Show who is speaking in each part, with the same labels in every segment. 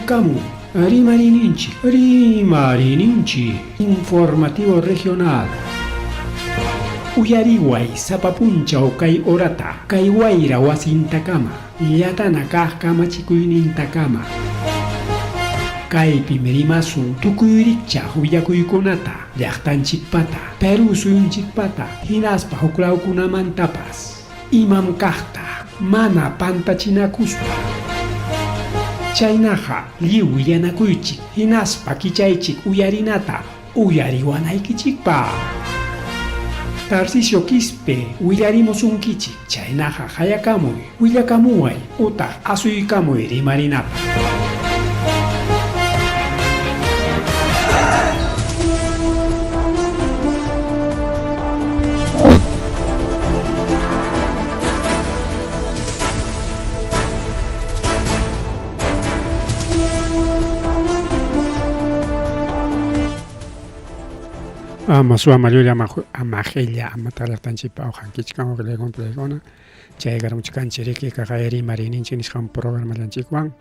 Speaker 1: Kamu, Rimarininchi, Informativo Regional. Uyariway, Sapapunchau kay orata, kay wayra wasintakama, yatana kajkamachikuynintakama. Kay pimerimasun tukuyricha huyakuykunata, llaqtanchikpata, Peru suyunchikpata, hinaspa huklawkunamantapas. Imam kajta, mana pantachinakuspa. Chaynaqa lliw yanakuychik, hinaspa kichaychik uyarinata, uyariwanaykichikpa. Tarcisio Quispe, willarimusunkichik, chaynaqa hayakamuy, willakamuway, utaq asuykamuy rimarinapa. Amasua Mayuya Amajella Amatalaktanchipa Ojankichkan Oglegon Plegona, Chaygaramchikanchiriki Kagaeri Marininchinis Han programa Lanchikwan,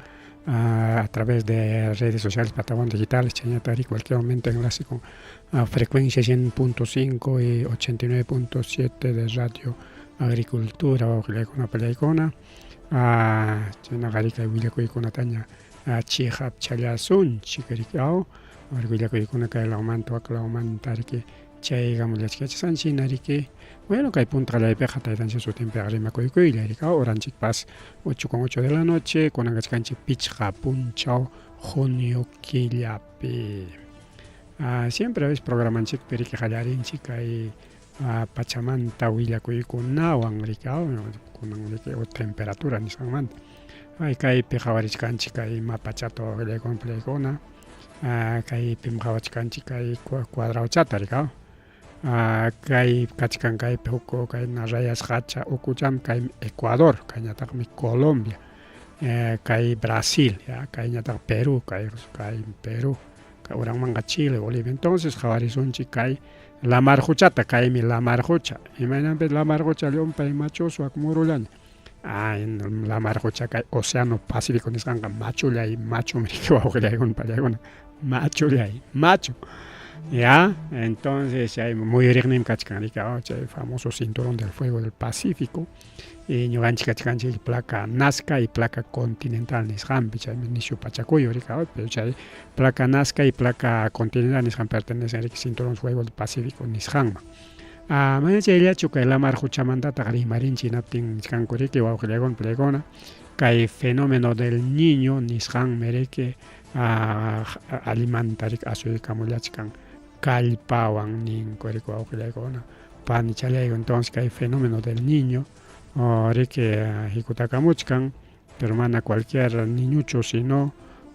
Speaker 1: a través de redes sociales, plataformas digitales, Chañatari, cualquier momento enlace con frecuencia 100.5 y 89.7 de Radio Agricultura Oglegona Plegona, Chanagarica y Villacoicona Taña, Chihap Chayasun, Chicaricao. Arguillacoicuna kay laumanto aclaumantariki chaygamos las sancinariki bueno kay punta la peja taitanse su temperarima coicoilarika oranchik pas 8:08 de la noche con angachkanchi pichqa punchao junio killapi siempre ves programanchik periki hallarinchik kay pachamanta willacoicunawan rikao kunanliki o temperatura nisanmanta ay kay pejawarishkanchik kay mapachato complegona kay pimqawachkanchik kay cuadrauchata rikao kay kachkan kay huko kay narayasqacha ukucham kay Ecuador kayñataqmi Colombia kay Brasil kay ñataq Perú kay Perú kay uranmanqa Chile Bolivia entonces qhawarisunchik kay la marhuchata kaymi la marhucha imaynanpis la marhucha llumpay machuso akmurullaña la marhucha kay Océano Pacífico nisqanqa machullay machumi rikiwawqillaygun pallaykuna machullay macho ya entonces hay muy rignim kachkanrika el famoso cinturón del fuego del Pacífico y ñuqanchik kachkanchik placa Nazca y placa continental nisqanpi chay nishu pachacuyo rika pero chay placa Nazca y placa continental nisqan pertenecen al cinturón del fuego del Pacífico nisqanman mana chayllachu kay la marhuchamantata rimarinchik hinaptin nisqankuriki wawqillaygun plegona kay fenómeno del niño nisqan mereke alimantarik asuykamullachkan kallpawan ninkurik wawqillaykuna pani chalayku entonces kay fenómeno del niño riki hikutakamuchkan pero mana cualquier niñucho sino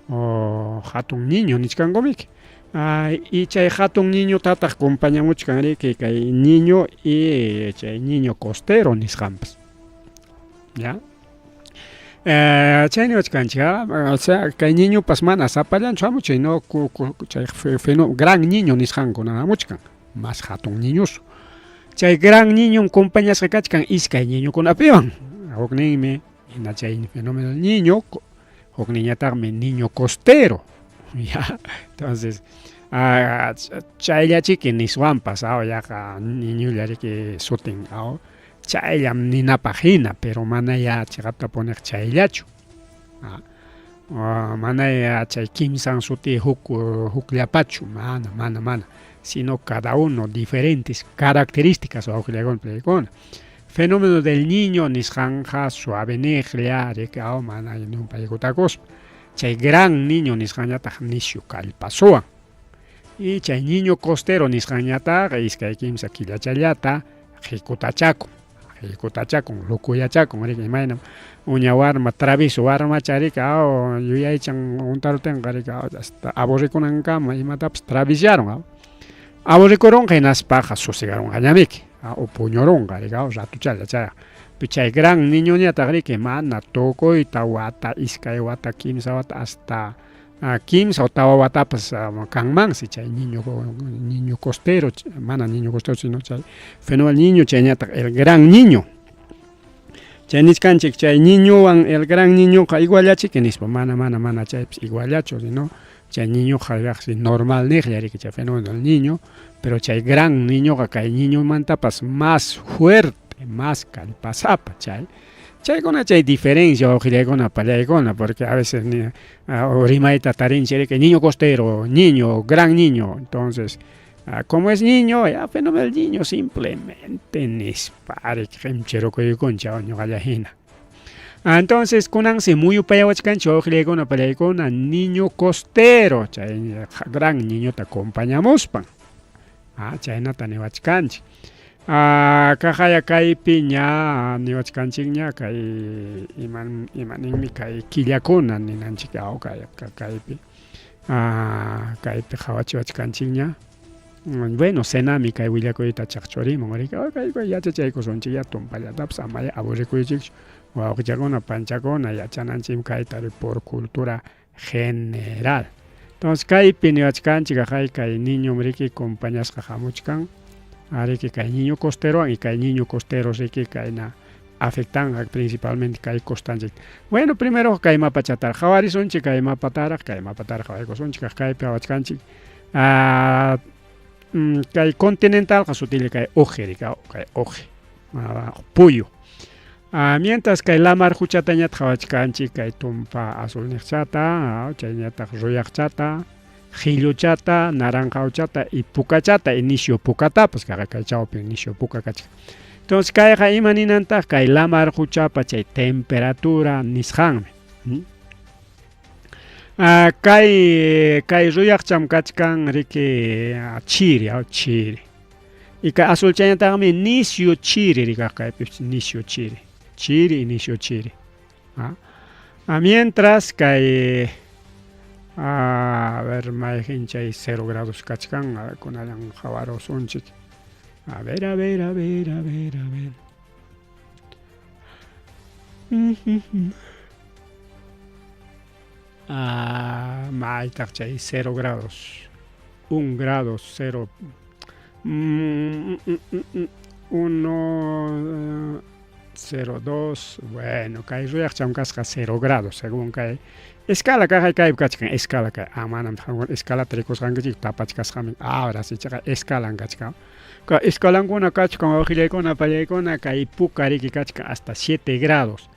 Speaker 1: hatun niño nisqankumiki y chay hatun niño tataq acompañamuchkan riki kay niño y chay niño costero nisqanpas ya chayni wachkanchik o sea kay niño pas mana sapallanchu hamuchay no chay gran niño nisqankuna hamuchkan mas hatun niños chay gran niño compañasqa kachkan iskay niñokunapiwan hukninmi hina chay fenómeno del niño hukniñataqmi niño costero ya entonces chayllachiki niswanpas yaqa niñullariki sutin chayllam ninapaq hina pero mana ya chiqapta poner chayllachu mana ya chay kimsan suti hukllapachu mana sino cada uno diferentes características wawqillaykunpleykuna fenómeno del niño nisqanqa suavenejlla rikao mana yumpaykutakospa chay gran niño nisqañataq nishu kallpasuwan y chay niño costero nisqañataq iskay kimsa killachallata Hikutachakun, lukuyachakun, riki imayna uña warma, travieso warma charika, yuyaychan untarutenqa rika, hasta aburrikunankama imatapas traviesaron, aburrikuronqa hinaspaqa sosigaronqa ñamiki, upuñuronqa rika, ratuchalla chaya. Chay gran niñoñataq riki mana tukuyta wata, iskay wata, kimsa wata, hasta kimsa o tawa watapas kanmansi chay niño costero, mana niño costero sino chay fenómeno niño chayñataq el gran niño chay niskanchik chay niñowan el gran niñoqa igualachik nispa mana chaypis igualachu sino chay niñoqa normal niqllarik chay fenómeno del niño pero chay gran niñoqa kay niñomantapas más fuerte más kallpasapa chaykuna chay diferencia wawqillaykuna pallaykuna porque a veces rimayta tarinchik niño costero niño gran niño entonces como es niño, ya fenómeno del niño simplemente nisparik qimchirukuykuncha ñuqallajina. Entonces kunansi muy upayawachkanchik wawqillaykuna pallaykuna niño costero, chay gran niñota acompañamuspan. Chaynata niwachkanchik. Kajaya kaypi ña niwachkanchik ña kay imaninmi kay killakuna ninanchik kaypi. Kaypi hawachiwachkanchik ña. Bueno, senami kay willakuyta chaqchurimun rika kay yachachaykusunchik ya tumpallatapas ama aburrikuychik wawqillakuna panchakuna yachananchik kayta por cultura general. Entonces kaypi niwachkanchik kay niño riki compañasqa hamuchkan riki kay niño costero y kay niño costero riki kayna afectan principalmente kay costanchik. Bueno, primero kay mapachatar hawarisunchik kay mapataraq hawaykusunchik kaypi hawachkanchik kay continental sutili kay oje puyo mientras kay lamar huchata ñata hawachkanchik kay tumpa azul niqchata chayñataq ruyaqchata qhilluchata naranjawchata y pukachata inicio pukatapas kay chawpi inicio puka kachka entonces kayqa imaninantaq kay lamar huchapa chay temperatura nisqanmi kay ruyaqcham kachkan riki chiri y kay azul chañataqmi nisio chiri rikaq kaypis nisio chiri y nisio chiri mientras kay a ver mayjin chay 0 grados kachkan kunallan hawarusunchik a ver maytaq chay 0 grados 1 grado 0 1 0,2 bueno kay ruyaqcham kasqa 0 grados según kay escala kay kachkan escala kay manam escala rikusqanchik tapachkasqami ahora sí chaqa escalan kachkan ka escalankuna kachkan wawqillaykuna pallaykuna kay puka riki kachkan hasta 7 grados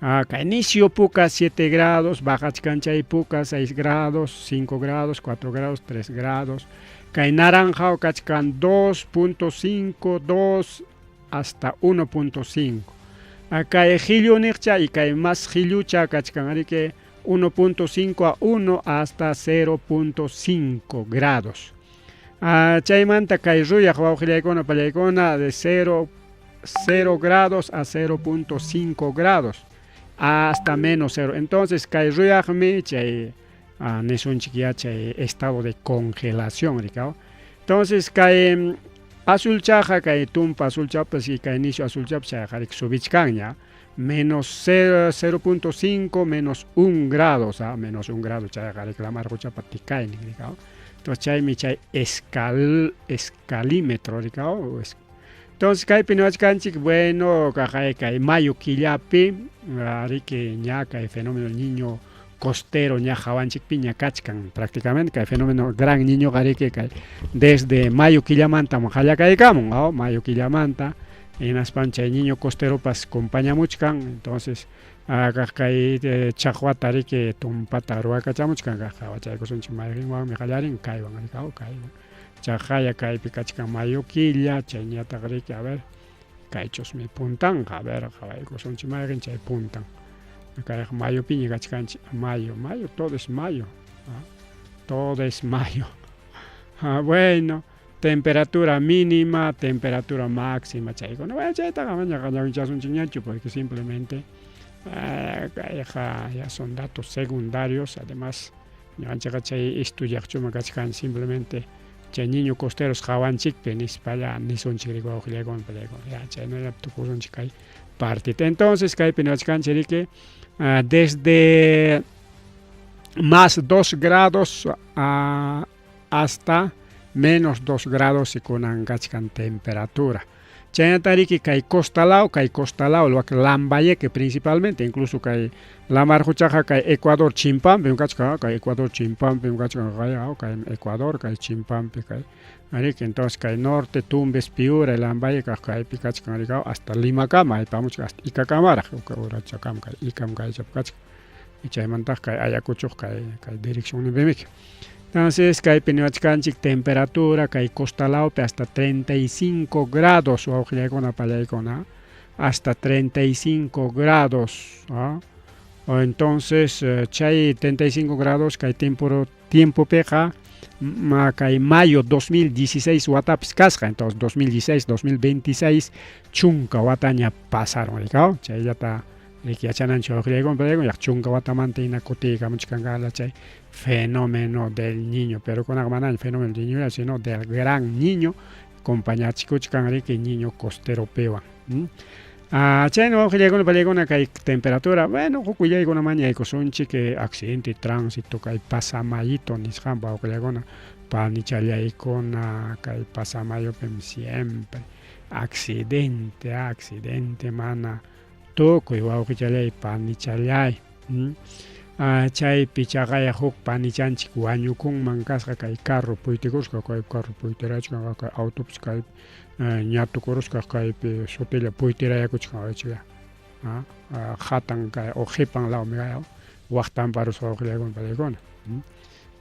Speaker 1: kay inicio puka 7 grados bajachkan chay puka 6 grados 5 grados 4 grados 3 grados kay naranjao kachkan 2.5 2 hasta 1.5 kay qhillu niqcha y kay más qhillucha kachkan riki 1.5 a 1 hasta 0.5 grados chaymanta kay ruyaq wawqillaykuna pallaykuna de 0 grados a 0.5 grados hasta menos 0 entonces kay ruyaqmi chay nisunchik ya chay estado de congelación rikao entonces kay azulchaqa kay tumpa azulchapas y kay inicio azulchapas chayqa subichkanña menos 0.5 menos 1 grado menos 1 grado chayqa reclamar huchapa tikaynin rikao entonces chaymi chay escalímetro rikao entonces kaypi niwachkanchik bueno kay mayo killapi riki ña kay fenómeno del niño costero ña hawanchikpi ña kachkan prácticamente kay fenómeno gran niño riki kay desde mayo killamanta hallakaykamun mayo killamanta hinaspan chay niño costero pas compañamuchkan entonces kay chaqwata riki tumpata ruwakachamuchkan hawachaykusunchik mayrinwanmi qallarin kaywan rikao kaywan chaqaya kaypi kachkan mayo killa chayñataq riki a ver kaychusmi puntan a ver hawaykusunchik mayrin chay puntan kay mayo piña kachkanchik mayo todo es mayo todo es mayo bueno temperatura mínima temperatura máxima chaykuna bueno chaytaqa qallarinchasunchik ñachu porque simplemente ya son datos secundarios además ñuqanchikqa chay estudiaqchuma kachkan simplemente chay niño costeros hawanchikpi nispalla nisunchik riki wawqillaykuna pallaykuna ya chaynulla tukusunchik kay partita entonces kaypi niwachkanchik riki desde más 2 grados hasta menos 2 grados y kunan kachkan temperatura Chayantariki kay costalao lo que lambayeque principalmente, incluso kay la marjuchaja kay Ecuador chimpampe kachka, kay Ecuador chimpampe kachka kay Ecuador kay chimpampe kay Arique, entonces kay norte Tumbes Piura lambaye kay pikachka hasta Lima kama ay pamuch hasta Icacamara urachakam kay Icam kay chapkachka y chaymantaj kay Ayacucho kay dirección ni bemik. Entonces, kay piniwachkanchik temperatura, kay costalaupe hasta 35 grados, hasta 35 grados. O entonces, chay 35 grados, kay tiempo peja, kay mayo 2016 watapis kasqa, entonces 2016, 2026, chunka wataña pasaron, chay ya está. Riquiachanancho chunka watamante inacotica muchkangala chay fenómeno del niño, pero con el fenómeno del niño, sino del gran niño, compañía chicochcangari que niño costero pewa. Chay no con kay temperatura, bueno, jucuya con una mañana y que accidente, tránsito, kay pasamayito, nisjamba, o que con panichalia y con kay pasamayo siempre. Accidente, mana. Toko igual que chalay panichalay chay pichagaya huk panichanchik wañukun mankasqa kay carro puytikusqa kay carro puytirachka kay autopus kay ñatukurusqa kay sotilla puytirayakuchka chiga hatan kay o hipan law migaya waqtan parusqa oqllaykun palaykuna.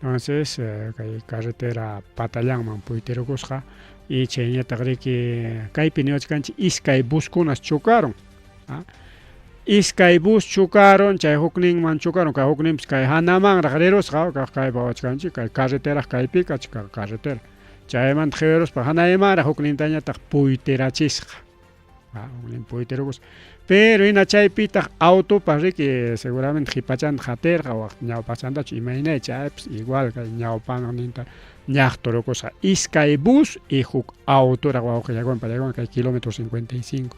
Speaker 1: Entonces kay carretera patallanman puytirikusqa y chayñataq riki kaypi niwachkanchik iskay buskunas chocaron. Iskay bus chocaron, chay hukninman chocaron, kay hukninpis kay hanaman raqrirusqa kay bawachkanchik kay carretera kaypi kachka carretera. Chaymanta qhiwiruspa hanaymanraq huknintañataq puytirachisqa. Huknin puytirukus. Pero hina chaypitaq autopas riki seguramente qhipachanta qatirqa waq ñawpachantachu imaynay chaypis igual kay ñawpanninta ñaqturukusqa iskay bus y huk autoraq wawqillaykuna pallaykuna kay kilómetro 55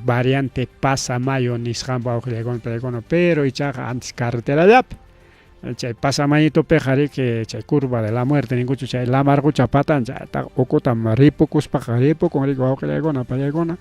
Speaker 1: variante Pasamayo nisqanpa wawqillaykuna pallaykuna pero ichaqa antes carreterallapi chay Pasamayitopiqa riki chay curva de la muerte ninkuchu chay lamarqucha patan chayta ukuta ripukuspaqa ripukun riki wawqillaykuna pallaykuna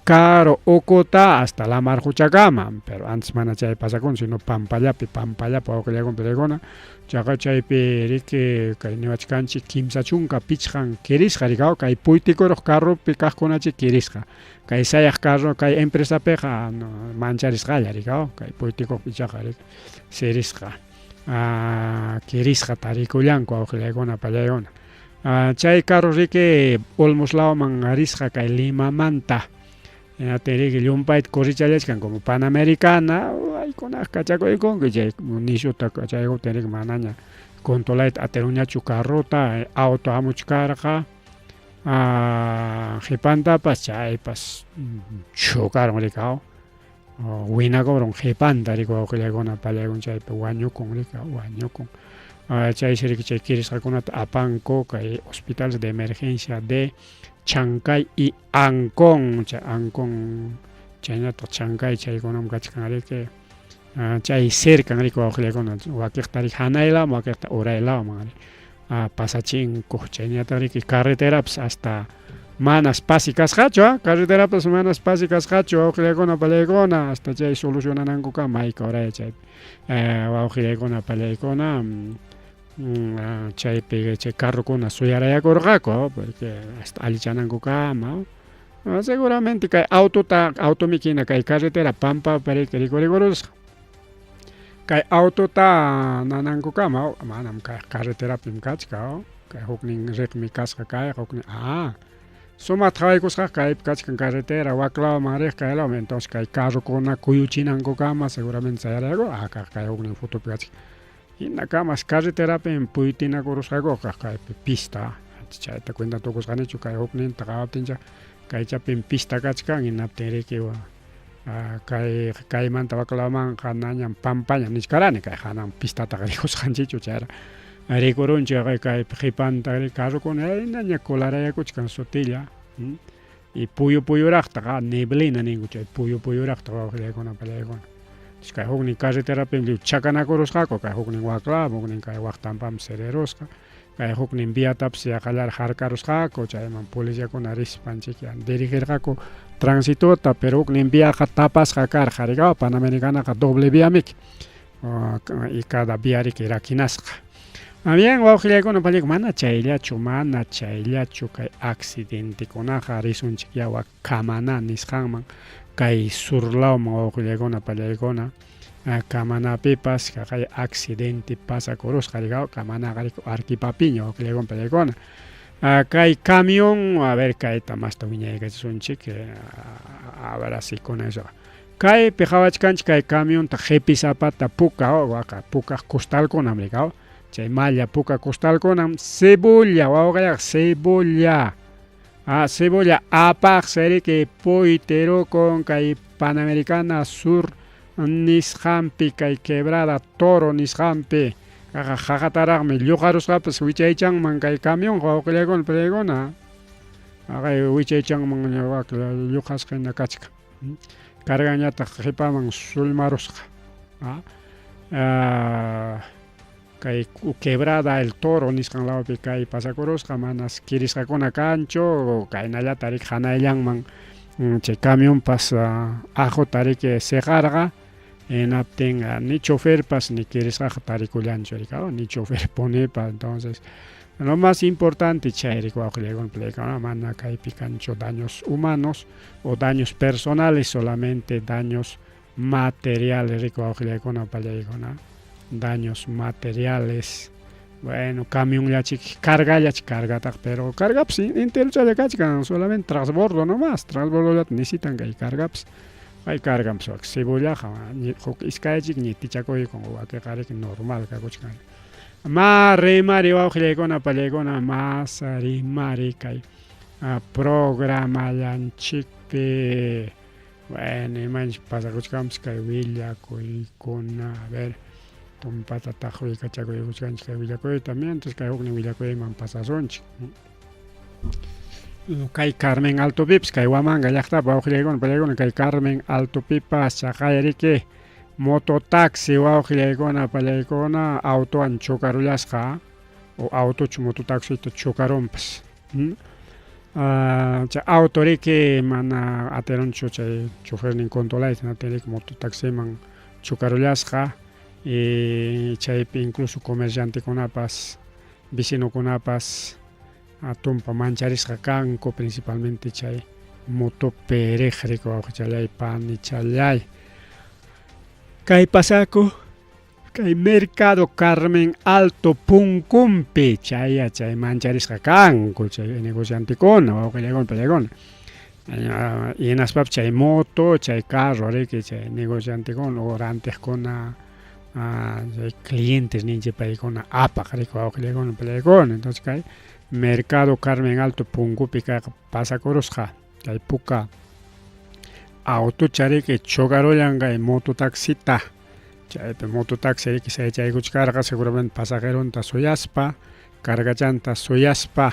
Speaker 1: caro Ocota hasta la marjuchakama, pero antes mana chay pasakun, sino pampallapi wawqillaykuna pallaykuna chaqa chaypi riki kay niwachkanchik kimsa chunka pichqan kirisqa rikaw kay puytikuruq carropi kaqkunachik kirisqa kay sayaq carro kay empresapiqa mancharisqalla rikaw kay puytikuq pichaqa riki sirisqa kirisqa tarikullanku wawqillaykuna pallaykuna chay carro riki Olmoslawman arisqa kay Limamanta Teriki llumpayta corrichallachkan como Panamericana aykunaq kachakuykunku chay nishuta chayku teriki manaña controlayta ateruñachu carrota auto hamuchkarqa qipantapas chaypas chocaron rikaw winakuron qipanta riki wawqillaykuna pallaykun chaypi wañukun rikaw wañukun chayshi riki chay kirisqakunata apanku kay hospitales de emergencia de Chancay y Ancón, chaynata Chancay chaykunam kachkanriki chay cerca riki wawqillaykuna wakiqta riki hanaylawan wakiqta uraylawan pasachinku chaynata riki carreterapas hasta manas pasi kasqachu carreterapas manas pasi kasqachu wawqillaykuna pallaykuna hasta chay solucionanankuqa mayqa uraya chaypi wawqillaykuna pallaykuna chaypi chay carrokuna suyarayakurqaku porque hasta allichanankukamá seguramente kay automikina kay carretera pampa riki rikurusqa kay autota nanankukama manam kay carreterapim kachka kay huknin riqmi kasqa kay huknin sumata hawaykusqa kaypi kachkan carretera waklawaman riq kaylawan entonces kay carrokuna kuyuchinankukama seguramente sayarayaku kay huknin futupi kachka hina kamas carreterapi puytinakurusqaku kaypi pista chayta cuenta tukusqanichu kay hukninta qhawaptincha kaychapin pista kachkan hinaptin riki kaymanta waklaman hanañan pampaña niskarani kay hanan pistata rikusqanchichu chayra rikurunchik kaypi qhipanta carrokuna hinaña colarayakuchkan sotilla y puyuraqta neblina ninku chay puyuraqta wawqillaykuna pallaykuna kay huknin carreterapi chakanakurusqaku kay huknin waklawan huknin kay waqtanpam sererusqa kay huknin viatapas yaqallar harkarusqaku chayman policiakuna rispanchik dirigirqaku transitota pero huknin viaqa tapasqa karqa riqa Panamericanaqa doble viamik y cada viariki rakinasqa. Bien, wawqillaykuna pallayku mana chayllachu kay accidentekunaqa risunchik yawa kamana nisqanman kay surlawman wawqillaykuna pallaykuna kamanapipas kay accidente pasakurusqa riqa kamanaqa arkipapiña wawqillaykuna pallaykuna kay camión a ver kayta masta wiñaykachishunchik ahora sí con eso kay pijawachkanchik kay camionta qhipisapata puka waqa puka costalkunam riqa chay malla puka costalkunam cebolla wawqallaqa cebolla apaqsariki Poitero con kay Panamericana Sur nisqanpi kay quebrada Toro nisqanpi qaqataraqmi lluqarusqapas wichaychanman kay camión wawqillaykuna pallaykuna kay wichaychanman lluqasqina kachka kargañataq qipaman sulmarusqa kay quebrada el Toro nisqan lawpi kay pasakurusqa manas kirisqakuna kanchu kaynallata riq hanayllaman chay camionpas ajo tariki seqarqa hinaptin ni choferpas ni kirisqaqa tarikullanchu riqa ni chofer punepas entonces lo más importante chay riq wawqillaykuna pallaykuna mana kaypi kanchu daños humanos o daños personales solamente daños materiales riq wawqillaykuna pallaykuna daños materiales bueno camionllachik cargataq pero cargapas enterochalla kachkan solamente transbordo nomás transbordollata necesitan kay cargapas kay cargapas cebollaqa huk iskaychik ña tichakuyku wakiqa normal kakuchkan ma rimari wawqillaykuna pallaykuna mas rimari kay programallanchikpi bueno imanchik pasakuchkanpas kay willakuykuna a ver tumpata tajuy kachakuykuchkanchik kay willakuyta mientras kay huknin willakuyman pasasunchik kay Carmen Altopipas kay Huamanga llaqtapi wawqillaykuna pallaykuna kay Carmen Altopipas chaqayriki mototaxi wawqillaykuna pallaykuna autowan chokarullasqa o autochu mototaxita chokarunpas chay autoriki mana atirunchu chay chofernin controlayta atiriki mototaximan chokarullasqa y chaypi incluso comerciantekunapas vecinokunapas tumpa mancharisqa kanku principalmente chay motoperej riq wawqichallay panichallay kay pasaku kay mercado Carmen Alto punkumpi chay mancharisqa kanku chay negociantekuna wawqillaykuna pallaykuna hinaspapas chay moto chay carro riki chay negociantekuna oranteqkuna clientes ninchik paykuna apaq riq wawqillaykuna pallaykuna entonces kay mercado Carmen Alto punkupi kayqa pasakurusqa kay puka autocha riki chokarullan kay mototaxita chaypi mototaxi riki chaykuchkarqa seguramente pasajerunta suyaspa cargachanta suyaspa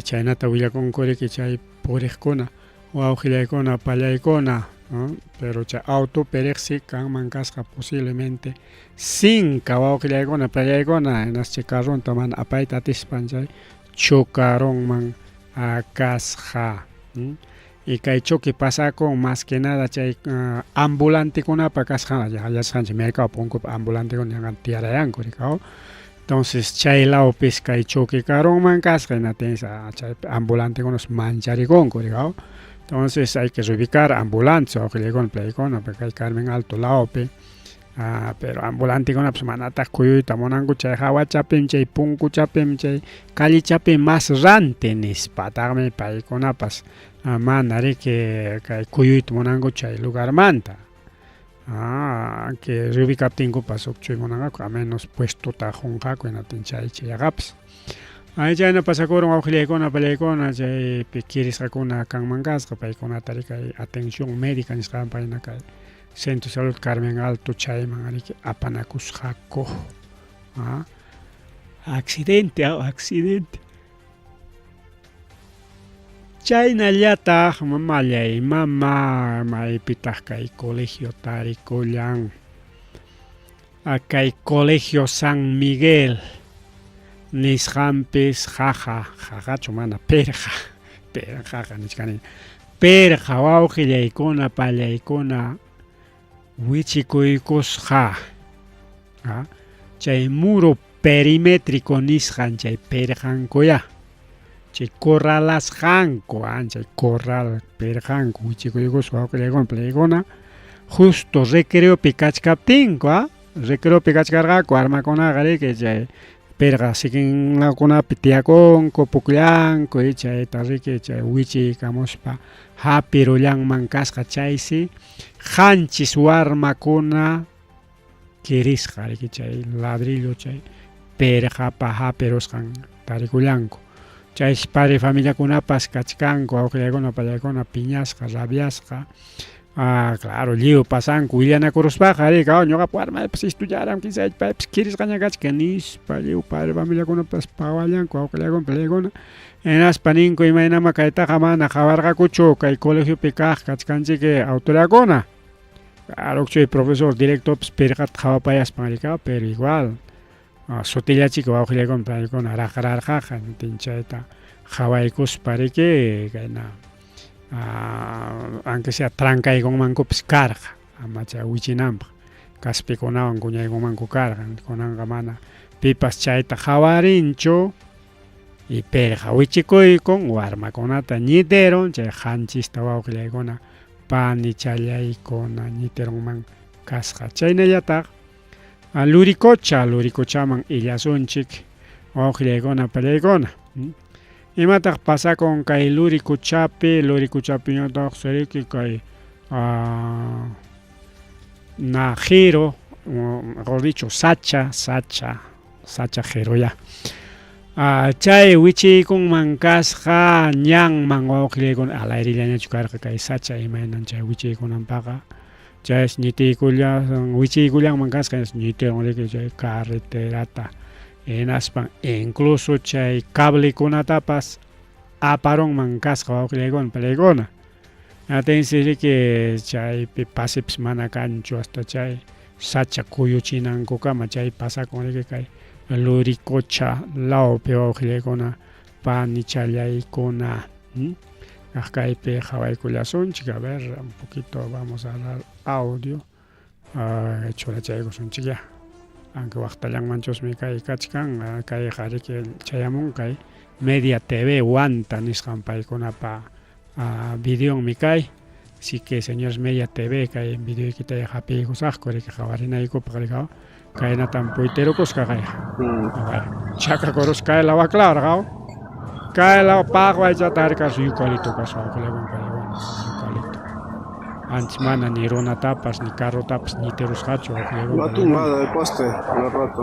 Speaker 1: chaynata willakunku riki chay puriqkuna wawqillaykuna pallaykuna pero chay auto perejsi kanman kasqa posiblemente cinca wawqillaykuna pallaykuna hinas chay carronta mana apayta atispan chay chocarunman kasqa y kay choque pasakun más que nada chay ambulantekunapa kasqa yachaqanchik mercado punkupi ambulantekuna tiyarayanku riqa entonces chay lawpis kay choque carunman kasqa hinatin chay ambulantekunas mancharikunku riqa entonces hay que reubicar ambulantes wawqillaykuna pallaykuna kay Carmen Alto lawpi pero ambulantekunapas manataq kuyuyta munanku chay hawachapim chay punkuchapim chay callichapim más rante nispataqmi paykunapas mana riki kay kuyuyta munanku chay lugarmanta que reubicaptinkupas ukchuy munanqaku a menos puestota qunqaku hinatin chayaqapas chayna pasakurun wawqillaykuna pallaykuna chaypi kirisqakuna kanman kasqa paykunata kay atención médica nisqanpa hina kay Centro de Salud Carmen Alto chayman riki apanakusqaku accidente chaynallataq mamallay mama maypitaq kay colegio tarikullan kay colegio San Miguel nisqanpis jajachu mana perja jaja nishkani perja wawqillaykuna pallaykuna wichikuykusqa chay muro perimétrico nisqan chay perjankuya chay corralasqanku chay corral perjanku wichikuykusqa wawqillaykuna pallaykuna justo recreopi kachkaptinku recreopi kachkarqaku armakunaqa riki chay perqa sikinlakunapi tiyakunku pukllanku chayta riki chay wichikamuspa hapirullanman kasqa chaysi qanchis warmakuna kirisqa riki chay ladrillo chay perqapa hapirusqan tarikullanku chayshi pari familiakunapas kachkanku wawqillaykuna pallaykuna piñasqa rabiasqa claro, lío pasanku willanakuruspaqa rika ñuqapa warmaypas estudiaran quizá paypis kirisqaña kachka nispa lliw padre familiakunapas pawallanku wawqillaykuna pallaykuna hinaspa ninku imaynama kaytaqa mana qhawarqakuchu kay colegiopi kaq kachkanchiki autoridadkuna claro chay profesor directorpis perqata qhawapayaspan rika pero igual sutillachiki wawqillaykuna pallaykuna raqrarqaqa chayta qhawaykuspa riki kayna aunque sea trankaykunmankupis karqa ama chay wichinanpaq kaspikunawan kuñaykunmanku karqa kunanqa mana pipas chayta qhawarinchu y perqa wichikuykun warmakunata ñiterun chay qanchista wawqillaykuna panichalyaykuna ñiterunman kasqa chaynallataq lurikochaman illasunchik wawqillaykuna pallaykuna imataq pasakun kay lurikuchapi ñataq seriki kay na giro mejor dicho sacha giro ya chay wichiykunman kasqa ñanman wawqillaykuna alayrillañachu karqa kay sacha imaynan chay wichiykunanpaqa chaysh wichiykullanman kasqa ñitirun riki chay carreterata hinaspan incluso chay cablekunatapas aparunman kasqa wawqillaykuna pallaykuna atensi chaypi pasipis mana kanchu hasta chay sacha kuyuchinankukama chay pasakun riki kay lurikocha lawpi wawqillaykuna panichalyaykuna kaypi qhawaykullasunchik a ver un poquito vamos a dar audio churachaykusunchik ya aunque waqtallanmanchusmi kay kachkan kay riki chayamun kay Media TV Wanta nisqan paykunapa videonmi kay así que señores Media TV kay videoykita hapiykusaqku riki qhawarinaykupaq rika kaynatan puytirukusqa kay chakakurusqa kaylawa claro kaylawa paqwaychata rikarqa eucalipto kasqa wawqillaykuna pallaykuna eucalipto antes mana ni runatapas ni carrotapas ñitirusqachu
Speaker 2: una tumbada de poste un rato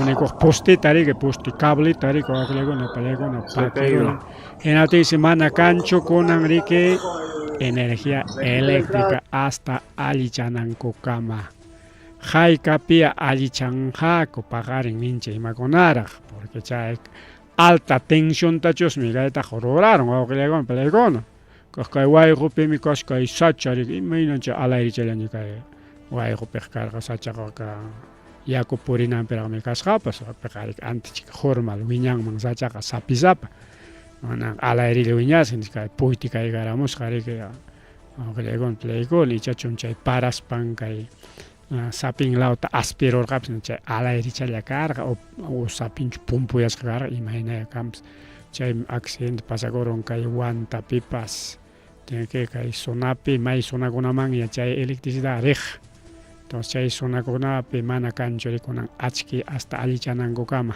Speaker 1: único postita riki posti cableta riki wawqillaykuna pallaykuna pakiruna hinatisi mana kanchu kunan riki energía eléctrica hasta allichanankukama hayk'api allichanqaku paqarin nincha imakunaraq porque chay alta tensiontachusmi kaytaqa ruraron wawqillaykuna pallaykuna kay wayqupimi kasqa kay sacha riki imaynan chay alayrichallanchik kay wayqupiqa karqa sachaqa yaku purinanpiraqmi kasqapas riki antichik jormal wiñanman sachaqa sapisapa mana alayrilla wiñasqa kay puyti kaykaramusqa riki wawqillaykuna pallaykuna ichachun chay paraspan kay sapinlawta aspirurqapis chay alayrichalla karqa o sapinchu pumpuyasqa karqa imaynayakampis chay accidente pasakurun kay Wantapipas kay zonapi may zonakunamanña chay electricidad riq entonces chay zonakunapi mana kanchu rikunan achki hasta allichanankukama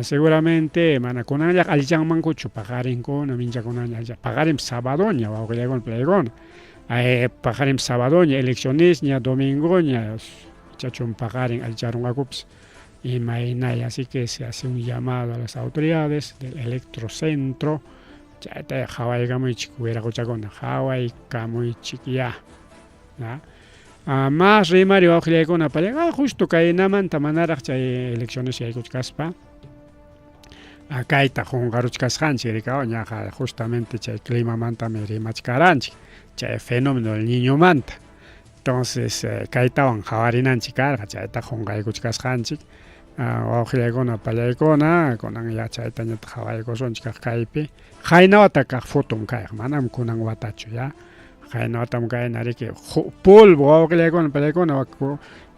Speaker 1: seguramente mana kunanlla allichanmankuchu paqarinkuna minchakunalla paqarin sabadoña wawqillaykuna pallaykuna paqarin sabadoña eleccionesña domingoña chachun paqarin allicharunqakupis imaynay así que se hace un llamado a las autoridades del electrocentro chayta qhawaykhamuychik wiraquchakuna qhawaykhamuychik ya más rimari wawqillaykuna pallayqa justo kaynamanta manaraq chay elecciones yaykuchkaspa kayta qunqaruchkasqanchik rika ñaqa justamente chay climamantami rimachkaranchik chay fenómeno del niñomanta entonces kaytawan qhawarinanchik karqa chayta qunqaykuchkasqanchik wawqiykuna pallaykuna kunan yachaytañata qhawaykusunchik kaypi qaynawata kaq futun kayaq manam kunan watachu ya qaynawatam kaynariki polvo wawqiykuna pallaykuna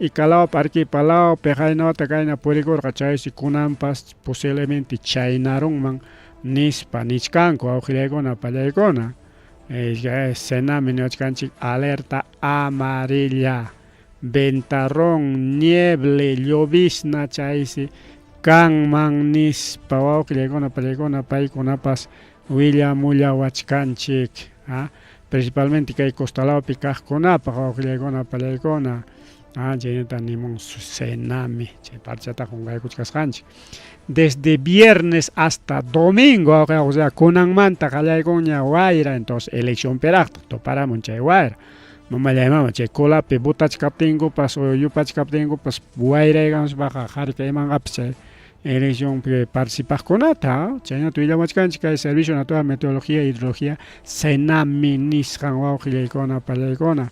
Speaker 1: ikalawpi arquipalawpi qaynawata kayna purikurqa chaysi kunanpas posiblemente chaynarunman nispa nichkanku wawqiykuna pallaykuna senami niwachkanchik alerta amarilla ventarrón, nieble, llovizna chaysi kanman nispa wawqiykuna pallaykuna paykunapas willawachkanchik principalmente kay costalawpi kaqkunapaq wawqiykuna pallaykuna chaynata nimun senami chay parchata qunqaykuchkasqanchik desde viernes hasta domingo o sea kunanmanta qallaykunña wayra entonces elección peraqta toparamun chay wayra mamallayman chay colapi butachkaptinkupas o yupachkaptinkupas wayraykamuspaqa qharika imanqapas chay elecciónpi participaqkunata chaynata willawachkanchik kay servicio natural meteorología hidrología senami nisqan wawqiykuna pallaykuna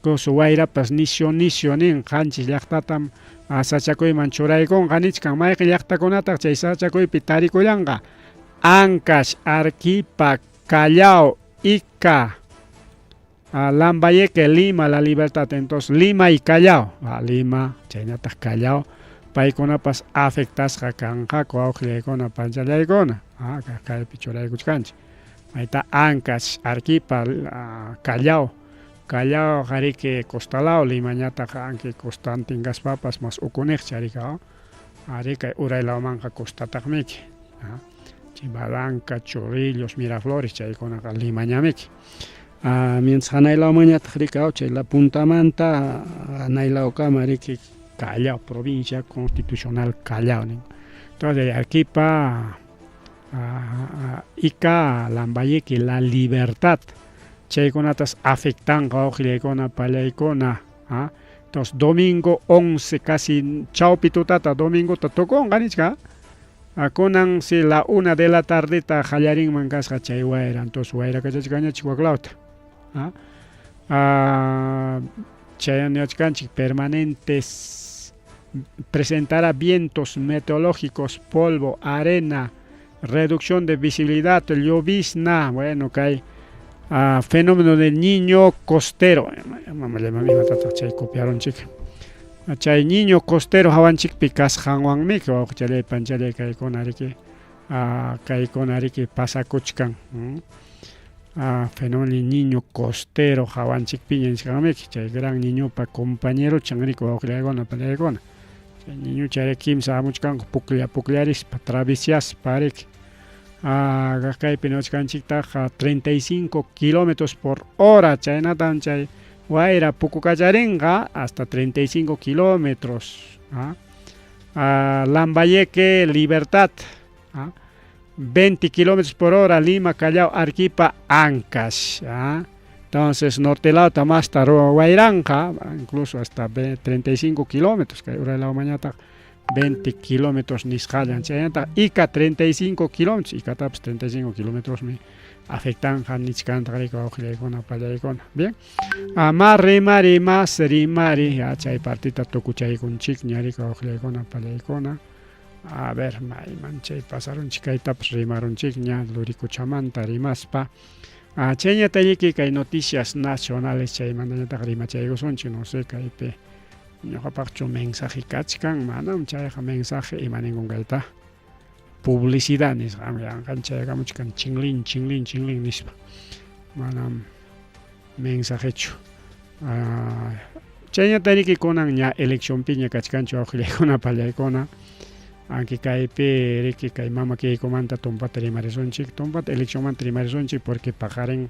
Speaker 1: incluso wayrapas nisio nin qanchis llaqtatam sachakuyman churaykunqa nichkan mayqi llaqtakunataq chay sachakuypi tarikullanqa Ancash, Arequipa, Callao, Ica, Lambayeque, Lima, La Libertad. Entonces Lima y Callao, Lima, chaynataq Callao paykunapas afectasqa kanqa wawqiykuna panchallaykuna kaypi churaykuchkanchik mayta Ancash, Arequipa, Callao qariki costalao Limañataq anki costantingaspapas mas ukuniq charika arikay uraylawmanqa costataqmiki Chibalanca, Chorrillos, Miraflores chaykunaqa Limañamiki mientras hanaylawmañataq rikao chay la puntamanta hanaylawkama riki Callao, provincia constitucional Callao entonces Arequipa, Ica, Lambayeque, La Libertad chaykunatas afectanqa wawqiykuna pallaykuna entonces domingo 11 casi chawpi tutata domingota tukunqa nichka kunan si la 1 de la tardeta qallarinman kasqa chay wayra entonces wayra kachachkanchik waklawta chay niwachkanchik permanentes presentará vientos meteorológicos, polvo, arena, reducción de visibilidad, llovizna, bueno kay fenómeno del niño costero chay copiaronchik chay niño costero hawanchikpi kasqanwanmiki wawqichalay panchalay kaykunariki pasakuchkan fenómeno del niño costero hawanchikpi nisqanmiki chay gran niñopa compañero chanriki wawqiykuna pallaykuna chay niño chay kimsa hamuchkanku pukllarispa travesiaspa riki kaypi niwachkanchiktaqa 35 kilómetros por hora chaynatan chay wayra pukukacharinqa hasta 35 kilómetros Lambayeque, Libertad 20 kilómetros por hora Lima, Callao, Arequipa, Ancash entonces nortelawta masta wayranqa incluso hasta 35 kilómetros kay uraylawmañataq 20 kilómetros nisqallan chaynata Ica 35 kilómetros Icatapas 35 kilómetros mi afectanqa nichkanta riki wawqiykuna pallaykuna bien más rimari chay partita tukuchaykunchik ñariki wawqiykuna pallaykuna a ver mayman chay pasarunchik kaytapas rimarunchik ña lurikuchamanta rimaspa chayñata riki kay noticias nacionales chaymantañataq rimachaykusunchik no sé kaypi ñuqapaqchu mensaje kachkan manam chayqa mensaje ima ningunkayta publicidad nisqam yanqan chaykamuchkan chinglin nispa manam mensajechu chayñata riki kunan ña elecciónpiña kachkanchu wawqiykuna pallaykuna anki kaypi riki kay mamakiykumanta tumpata rimarisunchik tumpata elecciónmanta rimarisunchik porque paqarin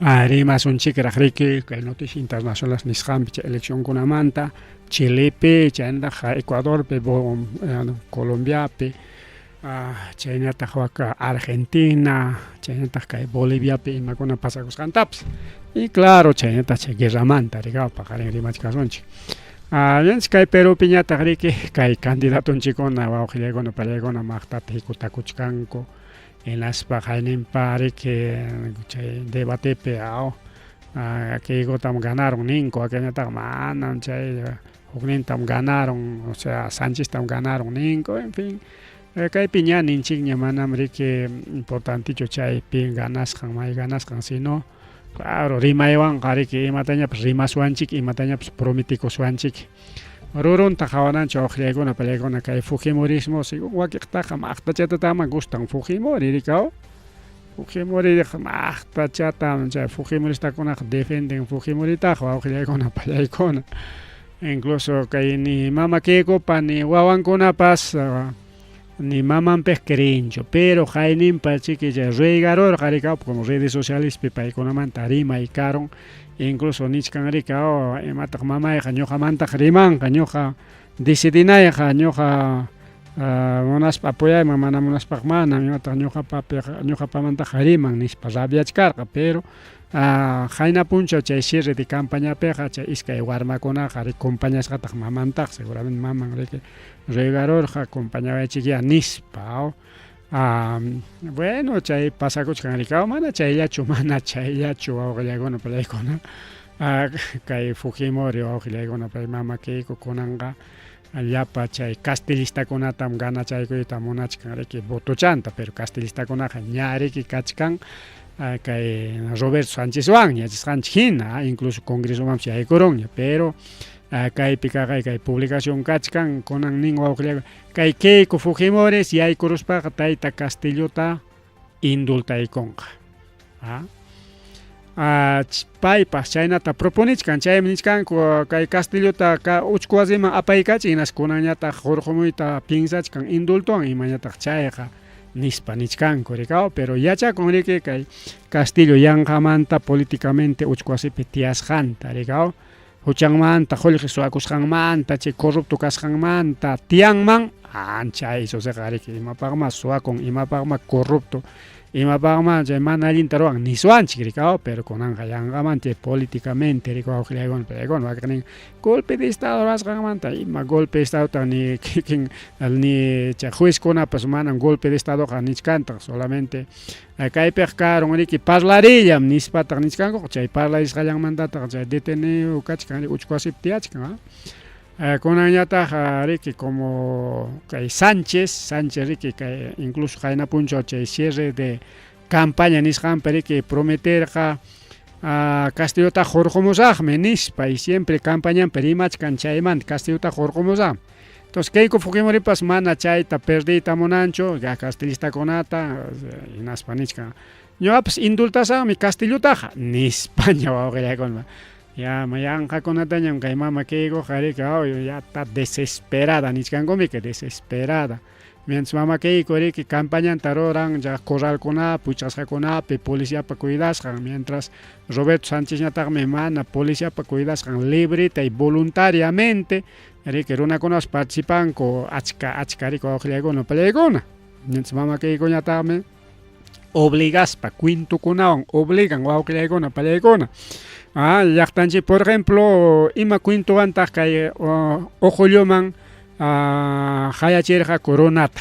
Speaker 1: rimasunchikraq riki kay noticias internacionales nisqanpi chay elecciónkunamanta Chilepi, chaynataq Ecuadorpi, Colombiapi, chaynataq waka Argentina, chaynataq kay Boliviapi imakuna pasakusqantapas y claro chaynataq chay guerramanta rikaw paqarin rimachkasunchik yanchik kay Perupi ñataq riki kay candidatunchikkuna wawqiykuna pallaykuna maqtata hikutakuchkanku enaspa hayninpa riki chay debatepi kaykutam ganaron ninku akañataq manam chay huknintam ganaron, o sea, Sánchez tam ganaron ninko, en fin. Kaypi ña ninchik ña manam riki importantichu chaypi ganasqan, may ganasqan, sino claro, rimaywanqa riki imatañapas rimaswanchik, imatañapas prometikuswanchik. Rurunta qawananchu awqllaykuna pallaykuna kay Fujimorismo, según wakiqtaqa maqtachatama gustan Fujimori rikaw. Fujimori maqtachata chay Fujimoristakunaqa defenden Fujimoritaqa awqillaykuna pallaykuna. Incluso kay ni mamakikupa ni wawankunapas ni mamanpej krinchu, pero hayninpa chiki reygarorqa rikaw como redes sociales pi paykunamanta rimaykaron, incluso nichkan rikaw imataq mamayqa ñuqamantaq rimanqa, ñuqa decidinayqa, ñuqa munaspa apuyayman mana munaspaq mana, imataq ñuqapamantaq riman nispa rabiachkarqa, pero hayna punchaw chay cierre de campañapiqa chay iskay warmakunaqa acompañashqataq mamantaq, seguramente maman riki regarorqa acompañawaychikya nispa. Bueno, chay pasakuchkan rikaw mana chayllachu awqillaykuna pallaykuna kay Fujimori awqillaykuna pay mamakikukunanqa llapa chay castilistakunatam ganachaykuyta munachkan riki votuchanta, pero castilistakunaqa ña riki kachkan kay Roberto Sánchez wan yachasqanchik hina, incluso congresomanpas yaykurunña, pero kaypika kay publicación kachkan kunan nin wawqillaykuna kay Keiko Fujimori yaykuruspaqa tayta Castillota indultaykunqa. Paypas chaynata proponichkan, chaymi nichkanku kay Castillota uchku wasiman apaykachik hinas kunanñataq hurqumuyta piensachkan indultuwan imañataq chayqa nispa nichkanku rikaw, pero yachakun riki kay Castillo yanqamanta políticamente uchku wasipi tiyasqanta rikaw, huchanmanta qullqi suwakusqanmanta chay corrupto kasqanmanta tiyanman ancha aysusiqa riki imapaqma suwakun, imapaqma corrupto, imapaqma chay mana allinta ruwan niswanchik rikaw, pero kunanqa yanqamanta políticamente rikaw awqillaykuna pallaykuna wakaqnin golpe de estado ruwasqanmanta ima golpe de estado ni ni chay juezkunapas manan golpe de estadoqa nichkantaq, solamente kaypik karon riki parlarillam nispataq nichkanku, chay parlarisqallanmantataq chay detenido kachkan uchku wasipi tiyachkan. Kunanñataq riki como kay Sánchez riki kay incluso qayna punchaw chay cierre de campaña nisqanpi riki prometerqa Castillota hurqumusaqmi nispa, y siempre campañanpi rimachkan chaymanta Castillota hurqumusaqmi. Entonces Keiko Fujimoripas mana chayta perdiyta munanchu castilistakunata hinaspa nichkan ñuqapas indultasaqmi Castillotaqa nispa ña wawqillaykuna. Ya yanqakunatañam kay mama Keiko riki ya está desesperada nichkankumi que desesperada. Mientras mama Keiko riki campañanta ruran ya corralkunapi puchasqakunapi policiapa cuidasqan, mientras Roberto Sánchez ñataqmi mana policiapa cuidasqan librita y voluntariamente riki runakunapas participanku achka riki awqillaykuna pallaykuna. Mientras mama Keiko ñataqmi obligaspa quintukunawan obligan wawqillaykuna pallaykuna. Llaqtanchik por ejemplo ima quintuwantaq kay oqulluman hayachirqa runata.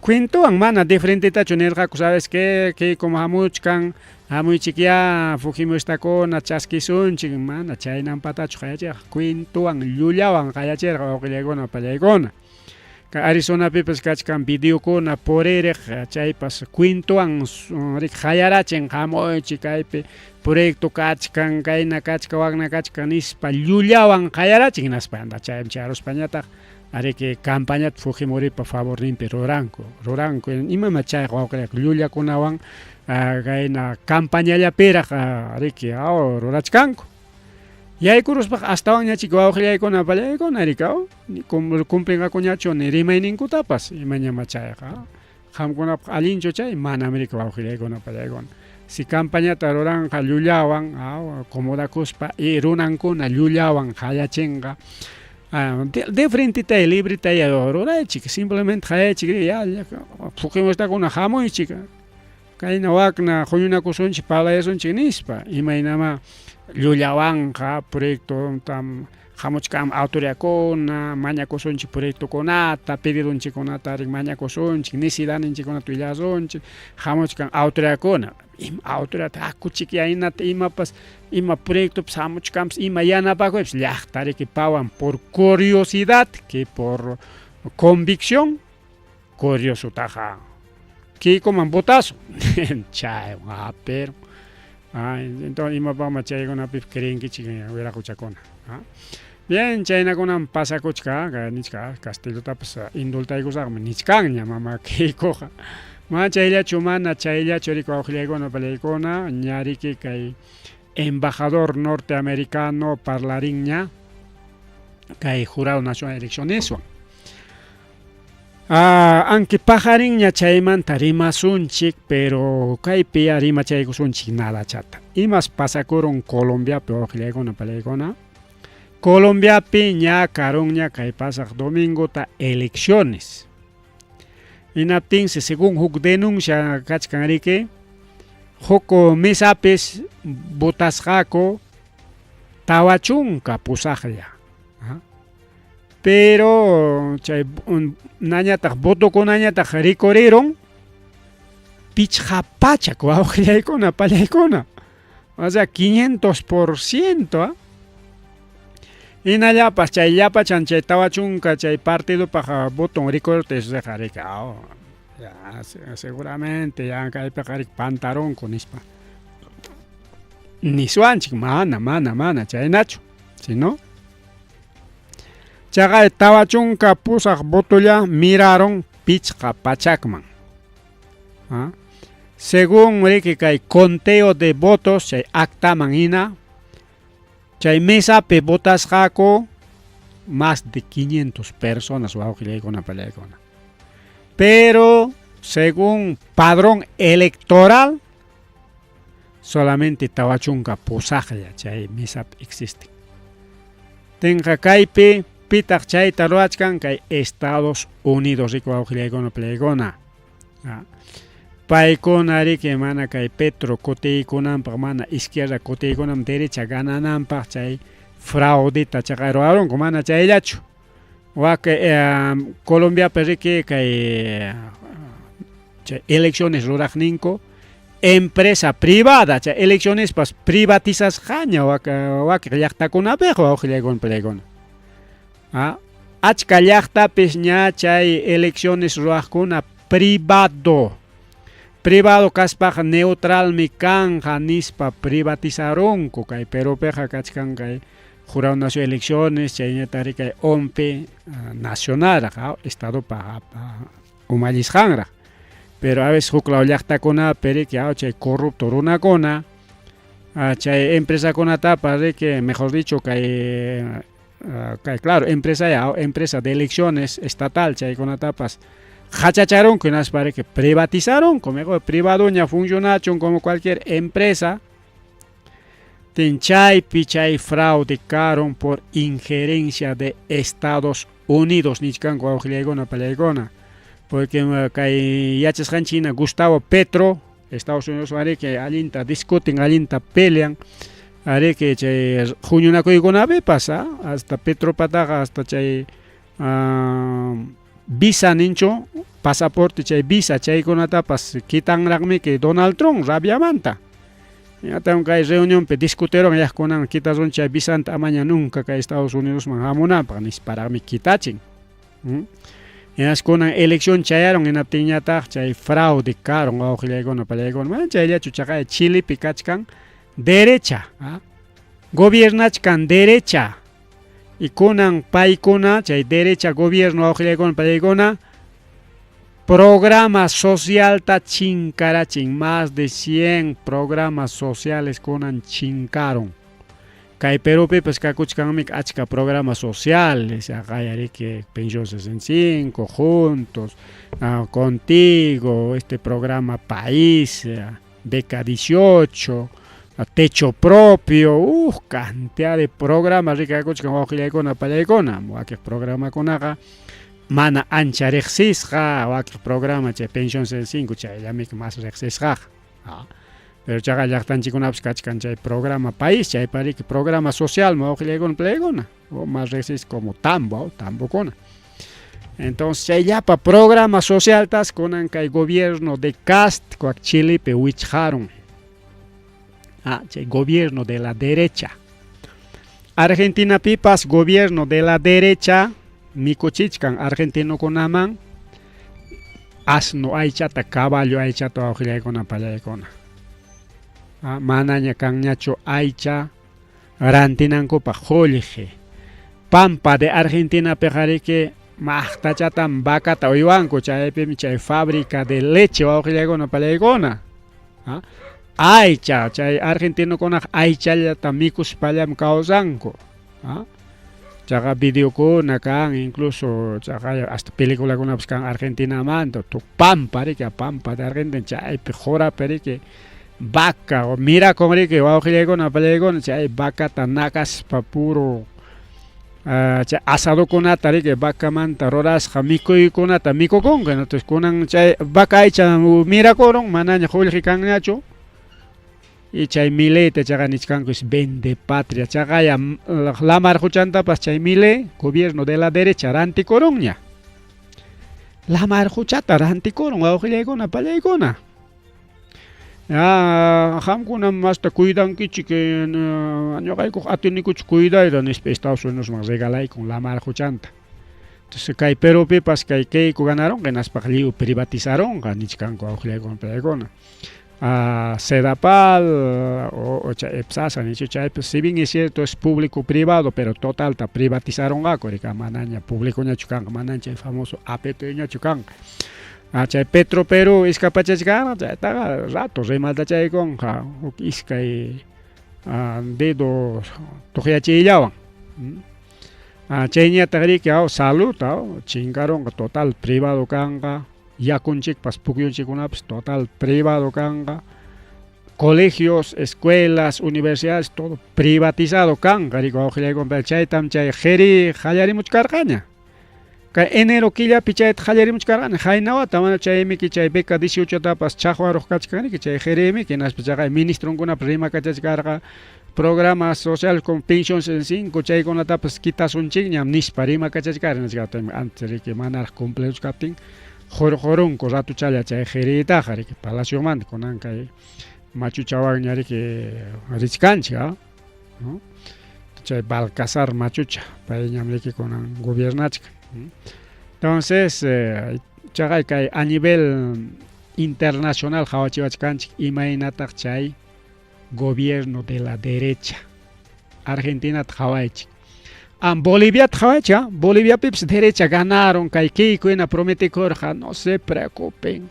Speaker 1: Quintuwan mana diferentitachu nirqaku, sabes que como hamuchkan hamuychik ya Fujimoristakuna chaskisunchik mana chaynampatachu hayachirqa, quintuwan llullawan hayachirqa wawqillaykuna pallaykuna. Arizonapipas kachkan videokuna puririq chaypas quintuwan hayarachin hamuychik kaypi proyecto kachkan kayna kachka waqna kachka nispa llullawan hayarachin hinaspa chay aruspañataq riki campañata Fujimoripa favorninpi ruranku imama chay wawqillayku llullakunawan kayna campañallapiraq riki rurachkanku. Yaykuruspaq astawan ñachik wawqillaykuna pallaykuna rikaw cumplinqakuñachu ni rimayninkutapas imañama chayqa qamkunapaq allinchu chay manam riki wawqillaykuna pallaykuna. Si campañata ruranqa llullawan acomodakuspa y runankuna llullawan hayachinqa de frente tay libre tay ruraychik, simplemente hayachik ya Fujimoristakuna hamuychik kayna waqna quyunakusunchik parlayasunchik nispa imaynama llullawanqa proyecto hamuchkam autoridadkuna mañakusunchik proyectokunata pedidunchikkunata mañakusunchik necesidadninchikkunata willasunchik hamuchkan autoridadkuna autoridad akuchik yaynata imapas ima proyectopas hamuchkanpas ima yanapakuypas llaqtariki pawan por curiosidad que por convicción curiosutaqa kaykuman votasun chaywan pero entonces imapaqmi chaykunapi creenkichik wiraquchakuna bien chaynakunaman pasakuchka nichka Castellotapas indultaykusaqmi nichkanña mama kaykuqa chayllachu mana chayllachu riku awqillaykuna palaykuna ñariki kay embajador norteamericano parlarinña kay jurado nacional de eleccioneswan aunque pajarinña chaymanta rimasunchik pero kaypi rimachaykusunchik nada chata imas pasakurun Colombiapi awqillaykuna palaykuna Colombiapi ña karunña kay pasaq domingota elecciones hinaptinsi según huk denuncia kachkanriki huk mesapis votasqaku tawachunka pusaqlla pero chay nañataq votokunañataq rikuriron pichqa pachak wawqillaykuna pallaykuna o sea 500% hinallapas chay llapachan chay tawachunka chay partidopaq voton rikurtes riqa ya seguramente ya kaypiqa pantaronku nispa niswanchik mana chaynachu sino chaqa tawachunka pusaq votolla miraron pichqa pachakman según riki kay conteo de votos chay actaman hina chay mesapi votasqaku más de 500 personas wawqillaykuna pallaykuna pero según padrón electoral solamente tawachunka pusaqlla chay mesapi existe tenqa kaypi pitaq chayta ruachkan kay Estados Unidos riku wawqillaykuna pallaykuna paykuna riki mana kay Petro kutiykunanpaq mana izquierda kutiykunan derecha ganananpaq chay fraudita chaqa ruwarunku mana chayllachu waka Colombiapi riki kay chay elecciones ruraqninku empresa privada chay eleccionespas privatizasqaña waka llaqtakunapiqa wawqillaykuna pallaykuna achka llaqtapis ña chay elecciones ruraqkuna privado kaspaqa neutralmi kanja nispa privatizarunku kay Perupiqa kachkan kay jurado nacional de elecciones chayñata kay OMPE nacional estadopa umallisqanraq pero a veces huk law llaqtakunapi riki chay corrupto runakuna chay empresakunatapas riki mejor dicho kay claro empresa de elecciones estatal chaykunatapas hachacharunku hinaspa riki privatizarunku mejor privadoña funcionachun como cualquier empresa chaypi chay fraude caron por injerencia de Estados Unidos nichkanku wawqillaykuna pallaykuna porque kay yachasqanchina Gustavo Petro Estados Unidos riki allinta discuten allinta pelean riki chay huñunakuykunapipas hasta Petropataqa hasta chay visa ninchu pasaporte chay visa chaykunatapas quitanraqmi que Donald Trump rabiamanta ñatan kay reunionpi discutieron llaqkunan quitarun chay visanta amaña nunca kay Estados Unidosman hamunanpaq nisparaqmi quitachin hinaskunan elección chayaron hinaptinñataq chay fraude karon wawqillaykuna pallaykuna chayllachu chaqay Chilepi kachkan derecha gobiernachkan derecha y kunan paykuna chay derecha gobierno wawqillaykuna pallaykuna programa social ta chinkarachin más de 100 programas sociales kunan chinkaron kay Perupi pues kakuchkanmi achka programas sociales que pensión 65 juntos contigo este programa país beca 18 techo propio cantidad de programas riki kakuchkan wawqillaykuna pallaykuna waqis programakunaqa mana ancha riqsisqa waqis programa chay pensión 65 chayllami más riqsisqa pero chaga llaqtanchikunapas kachkan chay programa país chay pariki programa social mawqillaykuna playkuna o más veces como tambokuna. Entonces chayllapa programa social tas kunan kay gobierno de Cast kuak Chilepi wichqaron. Chay gobierno de la derecha. Argentina pipas gobierno de la derecha mikuchichkan argentinokunaman asno aychata caballo aychata wawqillaykuna pallaykuna. Manaña kanñachu aycha rantinankupa qullqi. Pampa de Argentina pejariki maqtachatan vacata uywanku chaypimi chay fábrica de leche wawqillaykuna pallaykuna. Aycha chay argentinokunaq aychallata mikuspallam kawsanku. Chaqa videokuna kan incluso chaqa hasta peliculakunapas kan Argentinamanta tu pampa riki pampa de Argentina chaypi jurapi riki vaca o mira como riki wawqillaykuna pallaykuna chay vacata nakaspa puro chay asadokunata riki vacamanta rurasqa mikuykunata mikukunqa. Entonces kunan chay vaca aycha mirakurun manaña qullqi kanñachu. Y chay Milei chaqa nichkanku es vende patria chaqa ya lamar huchantapas chay Milei gobierno de la derecha rantikurunña. Lamar huchata rantikurun wawqillaykuna pallaykuna. Qamkunam hasta cuidankichik ñuqaykuq atinikuchik cuidayta nispa Estados Unidos regalaykun lamar huchanta. Entonces kay Perupipas kay Keiko ganaronqa hinaspa lliw privatizaronqa nichkanku wawqillaykuna pallaykuna. Sedapal o EPSASA nichu chaypi si bien es cierto es público privado pero totalta privatizaron rika manaña público ñachu kanqa manaña chay famoso APT ñachu kanqa. Chay Petro Perú iskapachachkana chaytaqa rato rimaltachaykunqa huk iskay dedo tuqyachiyllawan. Chayñataq riki salud chinkaronqa total privado kanqa. Yakunchikpas pukyunchikunapas total privado kanqa. Colegios, escuelas, universidades todo privatizado kanqa rika wawqillaykuna chaytam chay qheri qallarimuchkarqaña. Kay enero killapi chayta qallarimuchkarqaña haynawata mana chaymiki chay beca 18 tapas chaqwaruq kachkanriki chay qherimi hinaspa chaqay ministrunkunapas rimakachachkarqa programa social con pensiones en 5 chaykunatapas quitasunchikña nispa rimakachachkarqa antes riki manaraq cumpleaños kaptin jorunku ratuchalla chay qheritaqa riki palaciomanta kunan kay machuchawanña riki richkanchik chay Balcazar machucha payñam riki kunan gobiernachka. Entonces chaqay kay a nivel internacional hawachiwachkanchik imaynataq chay gobierno de la derecha Argentinata hawaychik. Bolivia hawaychik, Bolivia pips derecha ganaron kay Keikuna prometikurqa no se preocupen.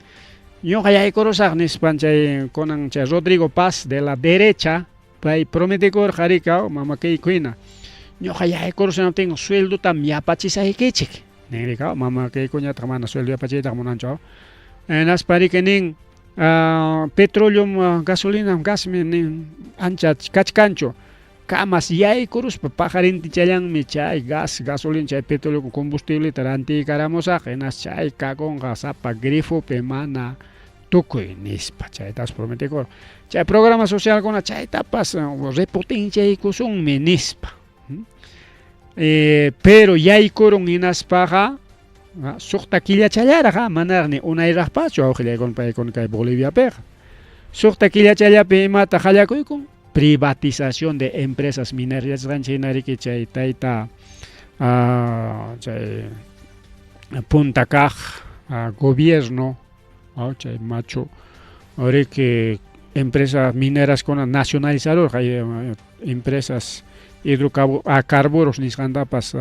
Speaker 1: Ñuqa yaykurusaq nispan chay kunan chay Rodrigo Paz de la derecha pay prometikurqa rika mama Keikuna. Ñuqa yaykurusaq tengo sueldo tam yapachisaykichik. Nin rika mama Keikuñataqa mana sueldo yapachiytaqa munanchu. Naspa rika nin petróleo gasolina gasmi nin ancha kachkanchu. Kamas yaykuruspa pajarinti chayanmi chay gasolina chay petróleo combustible rantikaramusaq hinas chay kakunqa sapa grifopi mana tukuy nispa chaytas prometikur. Chay programa socialkuna chaytapas repotenciaykusunmi nispa. Pero yaykurun hinaspaqa suqta killachallarqa manaqni unayraqpachu wawqillaykuna paykuna kay Boliviapiqa. Suqta killachallapi imata qallakuykun privatización de empresas mineras ranchaynariki chay tayta chay punta kaq gobierno chay machu riki empresas mineras kuna nacionalizador empresas hidrocarburos nisqantapas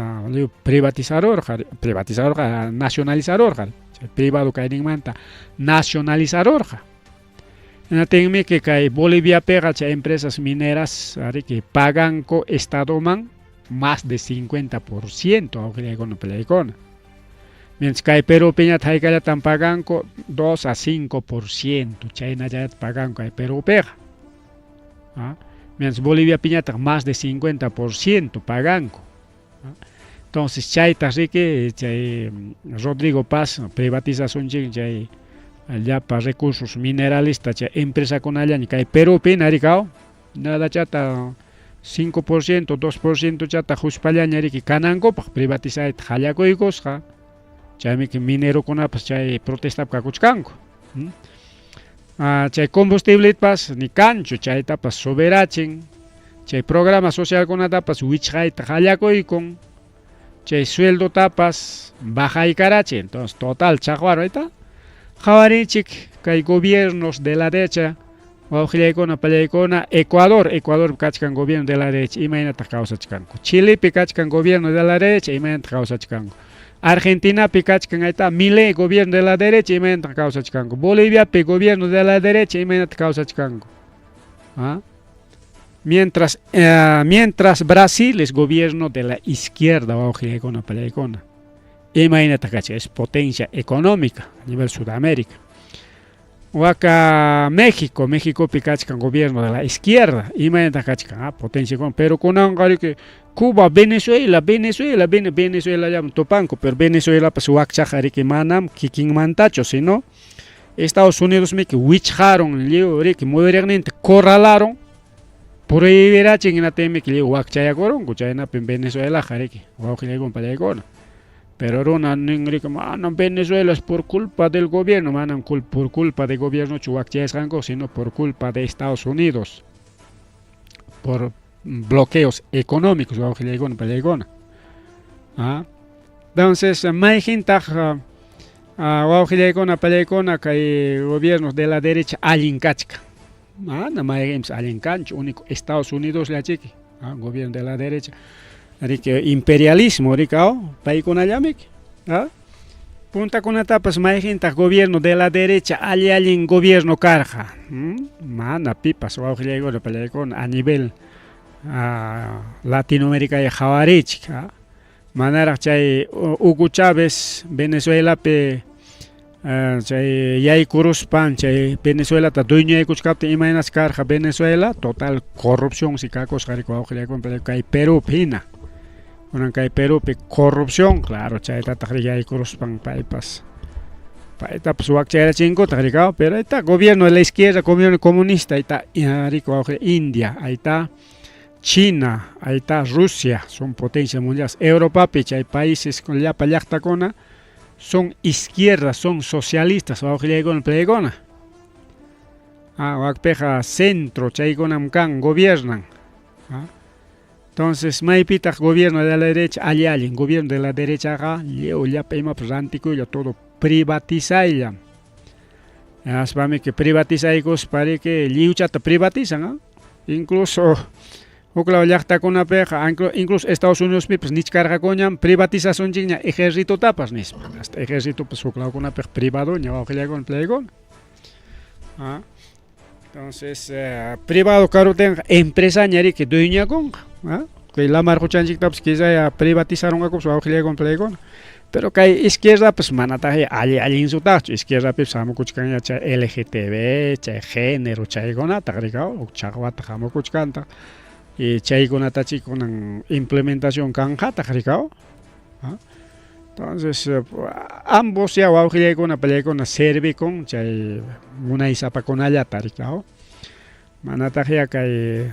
Speaker 1: privatizador nacionalizador chay privado kayninmanta nacionalizador. Natinmi que kay Bolivia pega chay empresas mineras que pagan co estadoman más de 50% wawqillaykuna pallaykuna. Mientras kay Perú piña haykallatan pagan co 2 a 5% chaynallatat pagan kay Perú pega. Mientras Bolivia piña más de 50% pagan co. Entonces chayta riki chay Rodrigo Paz privatización chay allapa recursos mineralistas chay empresa con allá ni kay Perupi narikao nada chata 5% 2% chata huspalla ñariki kanankopak privatizayta hallakuykosqa chaymi que minero kunapas chay protesta kakuchkanku chay combustible ni kanchu chaytapas soberachin chay programa social kunatapas wichqayta hallakuykun chay sueldo tapas bajaykarachin entonces total chaqwar ahorita Jawarinchik kay gobiernos de la derecha wawqillaykuna pallaykuna Ecuador kachkan gobierno de la derecha imaynata kawsachkanku Chilepi kachkan gobierno de la derecha imaynata kawsachkanku Argentinapi kachkan ayta Milei gobierno de la derecha imaynata kawsachkanku Boliviapi gobierno de la derecha imaynata kawsachkanku mientras Brasil es gobierno de la izquierda wawqillaykuna pallaykuna imaynata kachkan es potencia económica a nivel Sudamérica Waka México kachkan gobierno de la izquierda imaynata kachkan potencia económica pero kunanqari que Cuba Venezuela llaman topanku pero Venezuela pues wakchaqari que manam kikinmantachu sino Estados Unidos me que wichjaron que moderamente corralaron prohibirachin inatemi que wakchayakoronku chaynapi Venezuela jariki wawqillaykuna pallaykuna pero runa ningrika manan Venezuela es por culpa del gobierno manan por culpa del gobierno chuwakchayasqanku sino por culpa de Estados Unidos por bloqueos económicos wawqillaykuna pallaykuna entonces mayjintaq wawqillaykuna pallaykuna kay gobiernos de la derecha allin kachka mana mayqinpas allin kanchu único Estados Unidos llachiki gobierno de la derecha Rike imperialismo rikao paykunallamik puntakunatapas mayjintaq gobierno de la derecha allin gobierno karqa mana pipas wawqillaykuna pallaykuna a nivel Latinoamérica qhawarichin manaraq chay Hugo Chávez Venezuelapi chay yaykuruspan chay Venezuelata dueñaykuchkaptin imaynas karqa Venezuela total corrupción si kakusqarik wawqillaykuna kay Perupi hina kunan kay Perupi corrupción claro chaytataq yaykuruspan paytapas wakchayrachinkuta rikao pero ahí está gobierno de la izquierda gobierno comunista ahí está India ahí está China ahí está Rusia son potencias mundiales Europapi chay países con llapa llaqtakuna son izquierdas son socialistas wawqillaykuna pallaykuna wakpeqa centro chaykunam kan gobiernan entonces maypitaq gobierno de la derecha allin gobierno de la derechaqa llapa imapas rantikuylla todo privatizaylla ashpami que privatizaykuspari que lliwchata privatizan incluso uklaw llaqtakunapiqa incluso Estados Unidos pipas nichkarqakuñam privatizacionchikña ejército tapas nispa hasta ejército pues uklawkunapiqa privadoña wawqillaykuna pallaykuna entonces privado karutinqa empresa ñariki dueñakunqa kay lamar huchanchiktapas quizá privatizaronqakus wawqillaykuna pallaykuna pero kay izquierda pues manataqa allinsutaqchu izquierdapipas hamukuchkanña chay LGTB chay género chaykunata rikao chaqwata hamukuchkanta y chaykunatachik kunan implementación kanqata rikao entonces ambos ya wawqillaykuna pallaykuna servikun chay munay sapakunallata rikao manataq ya kay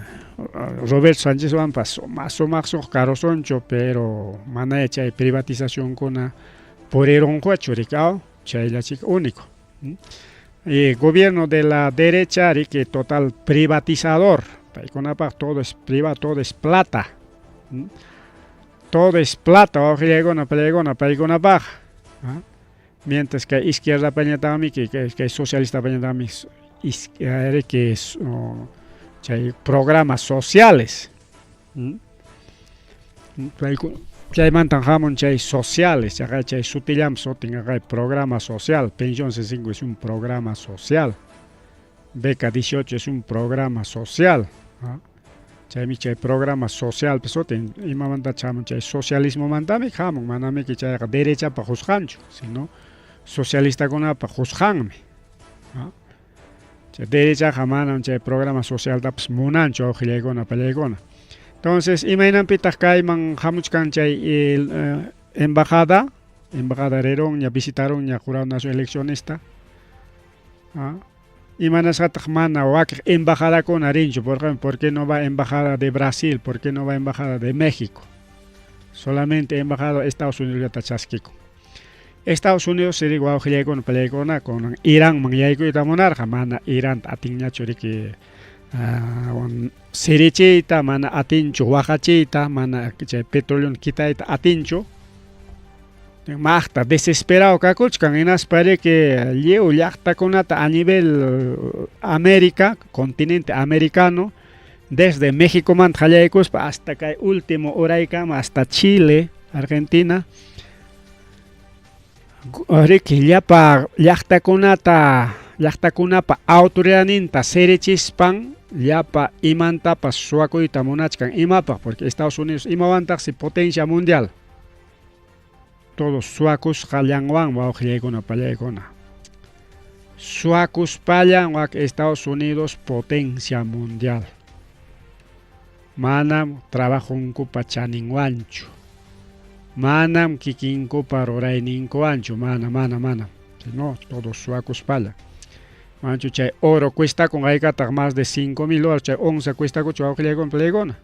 Speaker 1: Roberto Sánchez-Wanpas sumaq karusonchu pero mana chay privatizacionkuna purironquchu rikao chayllachik único y gobierno de la derecha riki total privatizador paykunapaq todo es privado todo es plata wawqillaykuna pallaykuna paykunapaq mientras que izquierda pañatami que socialista pañatami que chay programas sociales chaymantan hamun chay sociales chay sutillam sotin programa social pensión 65 es un programa social beca 18 es un programa social chaymi chay programa social pesotin imamanta chamun chay socialismo mantami hamun manami que chay derecha pa juzganchu sino socialista kunapa juzganmi chay derecha manam chay programa social tapas munanchu wawqillaykuna pallaykuna entonces imaynanpitaq kayman hamuchkan chay embajada reron ña visitaron ña jurado nacional eleccionista Y manasataq mana waqaq embajada con arincho, por ejemplo, ¿por qué no va embajada de Brasil? ¿Por qué no va embajada de México? Solamente embajada de Estados Unidos tachasquico. Estados Unidos sería guau con pelecona con Irán mangyayko ita monarca mana Irán atingnya churiki serichita mana atincho waqachita mana petróleo kita ita atincho. Magta desesperado kakuchkan inas pare que llevo llaqta conata a nivel América, continente americano, desde México manjayaicos hasta que último horaicama hasta Chile, Argentina. Riki llapa llaqta kunapa autoridadninta serichispan llapa imantapas suakuyta munachkan imapa porque Estados Unidos imawantaksi potencia mundial. Todos suacos jallanwan wauqllaykuna pallaykuna. Suacos pallan wak Estados Unidos potencia mundial. Manam trabajunkupa chaninwanchu. Manam kikinkupa rurayninkuwanchu. Mana. No, todos suacos pallan. Manchu chay oro cuesta con aykataq más de $5,000. Chay onza cuesta kuchu wauqllaykuna pallaykuna.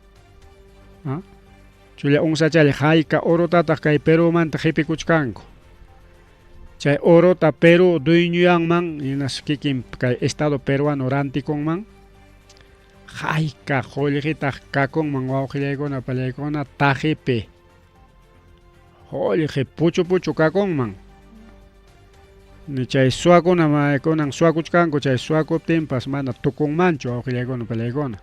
Speaker 1: Chulla onza chali hayka oro tataq kay Perú manta qhipikuchkanku. Chay oro ta Perú dueñoyanman inas kikin kay estado peruano rantikunman. Hayka qullqitaq kakunman wawqillaykuna pallaykuna taqipi. Qullqi puchu kakunman. Ni chay suakuna maykunan suakuchkanku chay suakuptinpas mana tukunmanchu wawqillaykuna pallaykuna.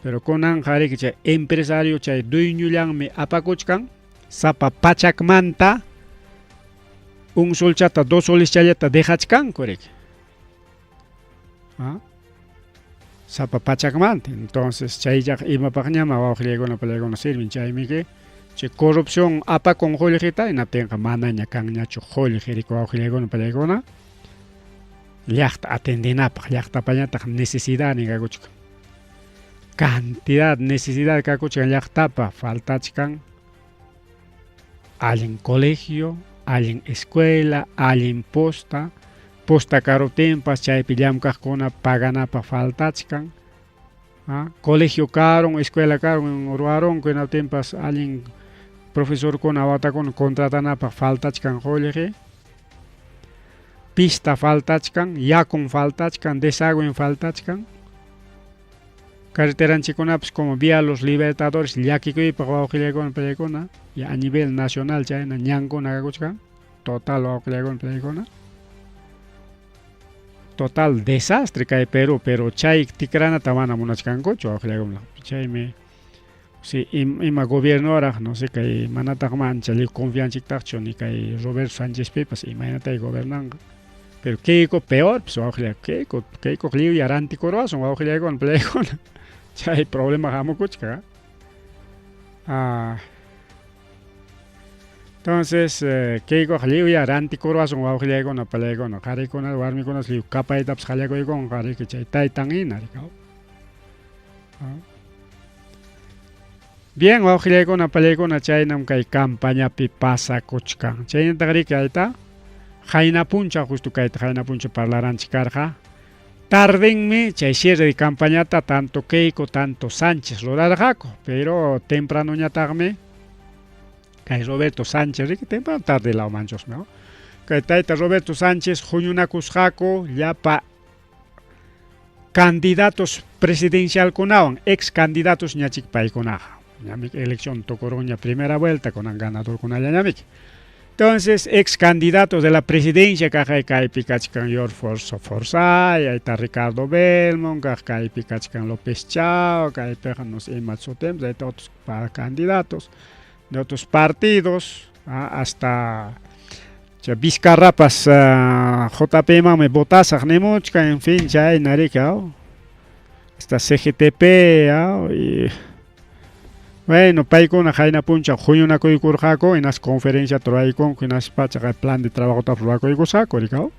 Speaker 1: Pero kunan qhariki chay empresario chay dueñollanmi apakuchkan sapa pachakmanta un solchata dos soles chayata dejachkanku riki. Sapa pachakmanta. Entonces chayllaq imapaqñama wawqillaykuna pallaykuna sirvin chaymi que chay corrupción apakun qullqita hinaptinqa manaña kanñachu qullqi riki wawqillaykuna pallaykuna llaqta atendinapaq llaqtapañataq necesidad ningakuchkan. Cantidad, necesidad que acuchan llaqtapa faltachkan allin colegio, allin escuela, allin posta carotempas chaypi llamkaqkuna paganapa faltachkan. Colegio caron, escuela caron, ruaronku hinaptinpas allin profesorkuna watakuna contratanapa faltachkan qullqi. Pista faltachkan, yakun faltachkan, desagüen faltachkan. Carreteranchikunapas como vía Los Libertadores llakikuypaq wawqillaykuna pallaykuna y a nivel nacional chayna ñankuna kakuchkan total wawqillaykuna pallaykuna total desastre kay Perú pero chay tikranata mana munachkankuchu wawqillaykuna chaymi si ima gobernora no sé kay manataq mancha confianchiktaqchu ni kay Roberto Sánchez Pipas imaynatay gobernanqa pero kayko peor pues wawqillaykuna kayko lliwya rantikurwasun wawqillaykuna pallaykuna. Chay problema hamukuchka. Entonces, kayko lliwya rantikurwasun wawqillaykuna pallaykuna qhariykuna warmikunas lliw kapaytapas qallakuykun qariki chay taytan hina rikaw. Bien wawqillaykuna pallaykuna chaynam kay campañapi pasakuchkan. Chaynataq riki ayta qayna puncha justo kayta qayna puncha parlaranchik karqa. Tardenme chay cierre de campañata tanto Keiko tanto Sánchez rurarqaku pero temprano ñataqmi kay Roberto Sánchez riki temprano tarde law manchosmi kay tayta Roberto Sánchez huñunakusqaku llapa candidatos presidencialkunawan ex candidatos ñachik paykunaqa ñamik elección tukurunña primera vuelta kunan ganadorkunalla ñamik. Entonces, ex candidatos de la presidencia, kaypi kachkan Yor Forsay, ahí está Ricardo Belmont, kaypi kachkan López Chao, kaypi nos Imatsotem, ahí están otros candidatos de otros partidos, hasta Vizcarrapas, JP Mame Botasag Nemochka, en fin, chay narika, hasta CGTP, y bueno, paykuna qayna puncha huñunakuykurqaku inas conferencia turaykunku inas pachaqa plan de trabajo rurakuykusqaku rikaw.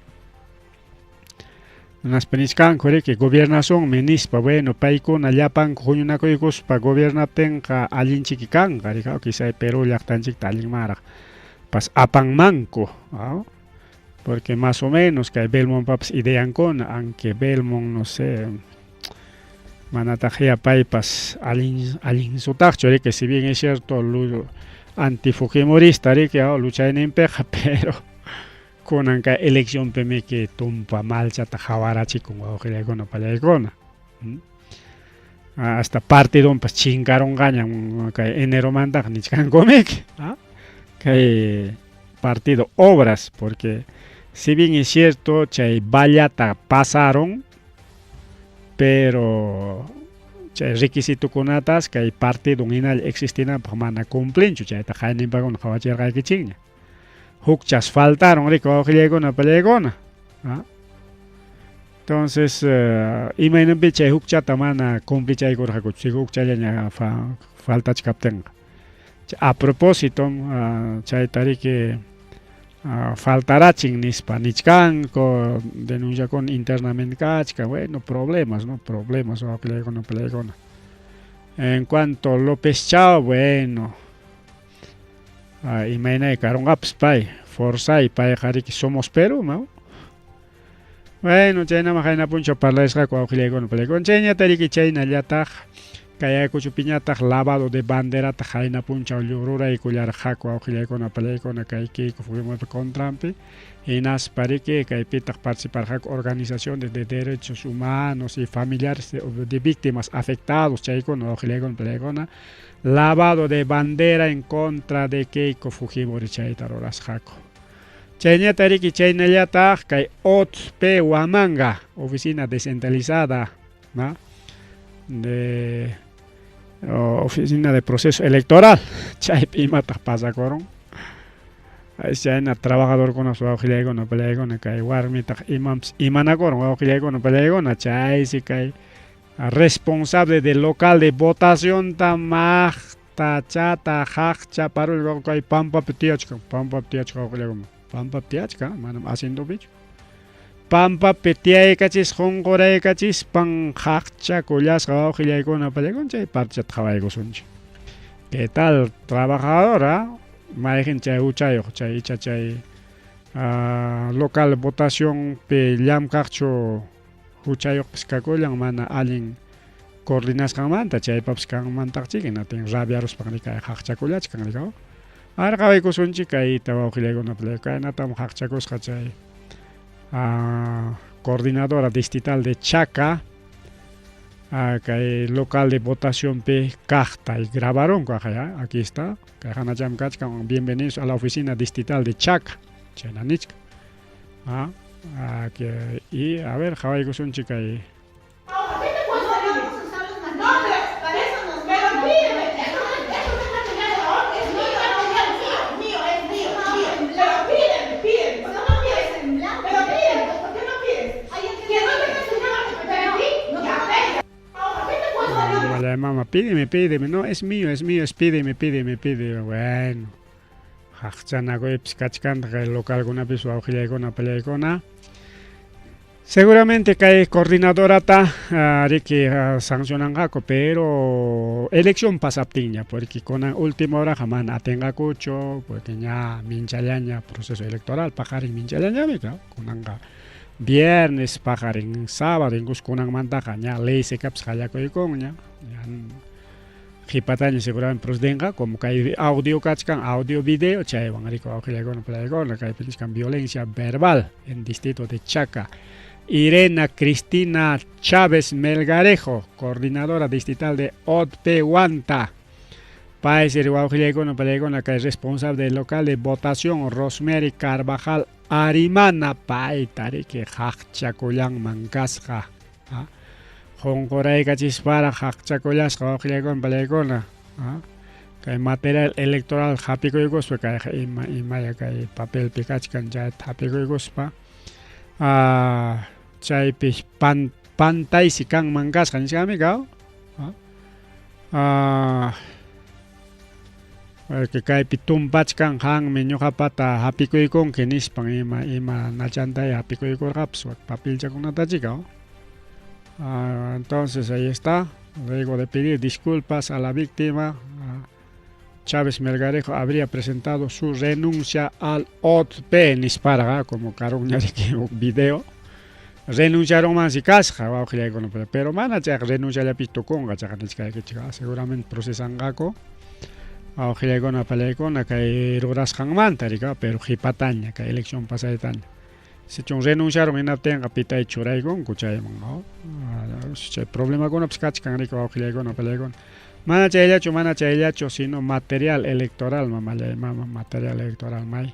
Speaker 1: Inas peniskanku riki gobernación minispa bueno paykuna llapanku huñunakuykuspa gobernaptinqa allinchiki kanqa rikaw quizá Perú llaqtanchikta allinmaraq pas apanmanku, porque más o menos que Belmont paps idean con, aunque Belmont no sé, manatajea paipas alin sutacho, que si bien es cierto antifujimorista, que lucha en empeja, pero con anca elección peme que tumpa malcha tajawarachi con guajolegona palegona. Hasta partido pues chingaron ganan que enero manda ni comic, que partido obras, porque si bien es cierto chay vallata pasaron, pero chay requisito kunatas que hay partido inal existina para cumplir chay ta jaini bagon jawacher ga que chingna hukchas faltaron rico na pelegona. Entonces imagínate chay hukcha tamana cumplir chay gorja si hukcha ya falta capten. A propósito chay tarike faltará chingnispa nichkan ko denuncia con internamente kachka, bueno, problemas o pelegona. En cuanto a López Chao, bueno, imagínate caron apspay forza y pa que somos Perú, ¿no? Bueno, chayna majayna puncho parla esqa ko pelegona chayna tariki chayna llataj kaya kuchupiñataj lavado de bandera tajayna puncha llurura y kullar jaco auxilegona pelegona kayki fuimos contrampi y nas parike kaypitaj participar jak organizaciones de derechos humanos y familiares de víctimas afectados chaykon auxilegon pelegona lavado de bandera en contra de Keiko Fujimori chaytaroras jaco. Chayna tariki chayna llataj kay OTP Huamanga, oficina descentralizada, ¿no? De oficina de proceso electoral chay pimata pasa coron chayna trabajador con su auxilegona pelegona kay warmita imams imana coron auxilegona pelegona chay si kay responsable del local de votación tamachta chata hachcha parul kay pampa petiachka auxilegona pampa petiachka manam haciendo bicho pampa petiay kachis hongoray kachis pan hachcha kullas auxilegona pelegona chay parcha trabajo sunchi. ¿Qué tal trabajadora? Majen chay uchayo chay chay local votación pe llam kacho uchayo piskakolang mana alin coordinas kamanta chay paps kamanta chikin atin rabiaros pangnika hachcha kullach kanliko. Ara kaway ko sunchi kay auxilegona pelegona natam hachchakos chay coordinadora distrital de Chaca, local de votación P. Cajta y grabaron, aquí está, bienvenidos a la oficina distrital de Chaca, Chenanichka. Y a ver, Hawaii Kusun chica ahí. La mamá, pídeme, no, es mío, pídeme. Bueno, local con una pelegona. Seguramente que hay coordinadora que sancionan jaco, pero elección pasaptiña, porque con la última hora jamás tenga cucho, porque ya minchalaña proceso electoral, pajarín minchalaña, con anga. Viernes pajarin sábado ingus kunang mantaja nya ley se caps jaya ko nya hipatanya seguramente prosdenga como que audio kachkan audio video chay bangariko auxilegona pelegona kay piliskan violencia verbal en distrito de Chaca. Irena Cristina Chávez Melgarejo, coordinadora distrital de OTP Huanta. País auxilegona pelegona que es responsable del local de votación Rosemary Carvajal Arimana pai tarike hachchakulang mankasqa honkoray kachis para hachchakulasqa auxilegona pelegona kay material electoral hapikuykospa kay imaya kay papel pikachkan chay hapikuykospa chaypi pantay si kan mankasqa nishkami kaw que cae pitumpachkan han meñojapata hapikuykon que nispan ima nachantay hapikuykor rapswak papel chakunata chica. Entonces ahí está. Luego de pedir disculpas a la víctima, Chávez Melgarejo habría presentado su renuncia al OTP nisparaga, como caruñariki video. Renunciaron más y casja, pero mana chak renuncia la pisto conga seguramente procesan gaco. Aujilekona palekona kay rurasqanmantarika, pero hipataña kay elección pasadetaña. Si chon renunciaron en tenga pitay churaykunku chayman, chay problema kuna kachkan rico aujilekona palekona. Mana chayllacho sino material electoral mama material electoral may.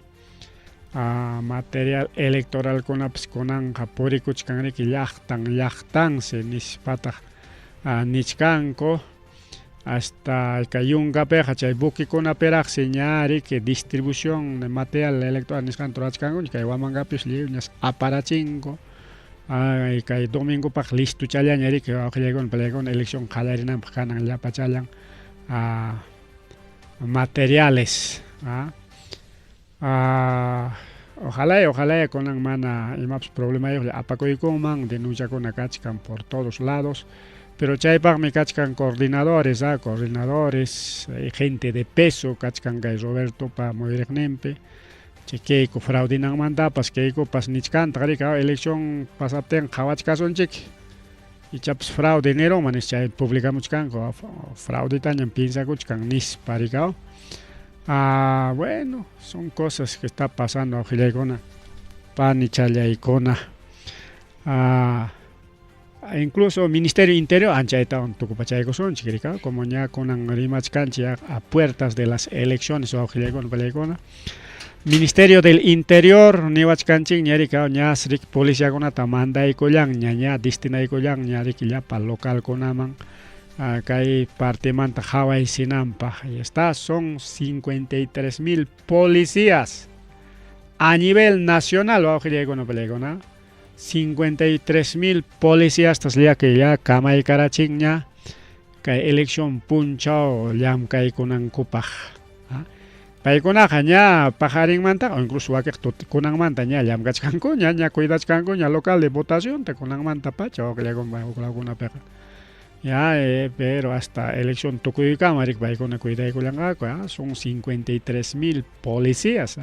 Speaker 1: Material electoral kuna kunanja purikuchkan riki llaqtan se nispata nichkanko. Hasta el cayunga peja chay buki kuna peraj señari que distribución de material electoral niskan torachkango ni kay wamangapis liuñas aparachingo kay domingo paj listo challañari que aujillegon pelegon elección jalarinan kanan ya pachallan materiales ojalá konan mana imaps problema yo apakoykoman denuncia con akachkan por todos lados. Pero chaypaq mi kachkan coordinadores, gente de peso, kachkan kay Roberto pa moiriqninpi, keiko fraudinan mandapas, keiko pas nichkanta qarika elección pasapten qhawachkasunchik. Y chaps fraudinero manis chay publicamuchkanko, frauditañan pinsakuchkan nisparikao. Bueno, son cosas que está pasando aujilleykuna, pani challaykuna. Incluso Ministerio Interior anchayta tukupachaykusun chikrika como ya konan rimachkanchi a puertas de las elecciones o aujilleykuna. Ministerio del Interior niwachkanchik ñarika ñasrik policiakunata mandaykullan ña destinaykullan ñarikilla pa local kunaman kay partimanta hawaysinanpaq y está son 53,000 policías a nivel nacional aujilleykuna 53,000 policías taslia que ya kamay karachingña kay elección punchao llam kay kunan kupaj paykunaqa ña pajarinmanta o incluso wakiq kunanmanta ña llamkachkanku ña cuidachkanku ña local de votación te kunanmanta pacha oqllakunapiqa ya pero hasta elección tukuykaman paykuna cuidaykullanqaku son 53,000 policías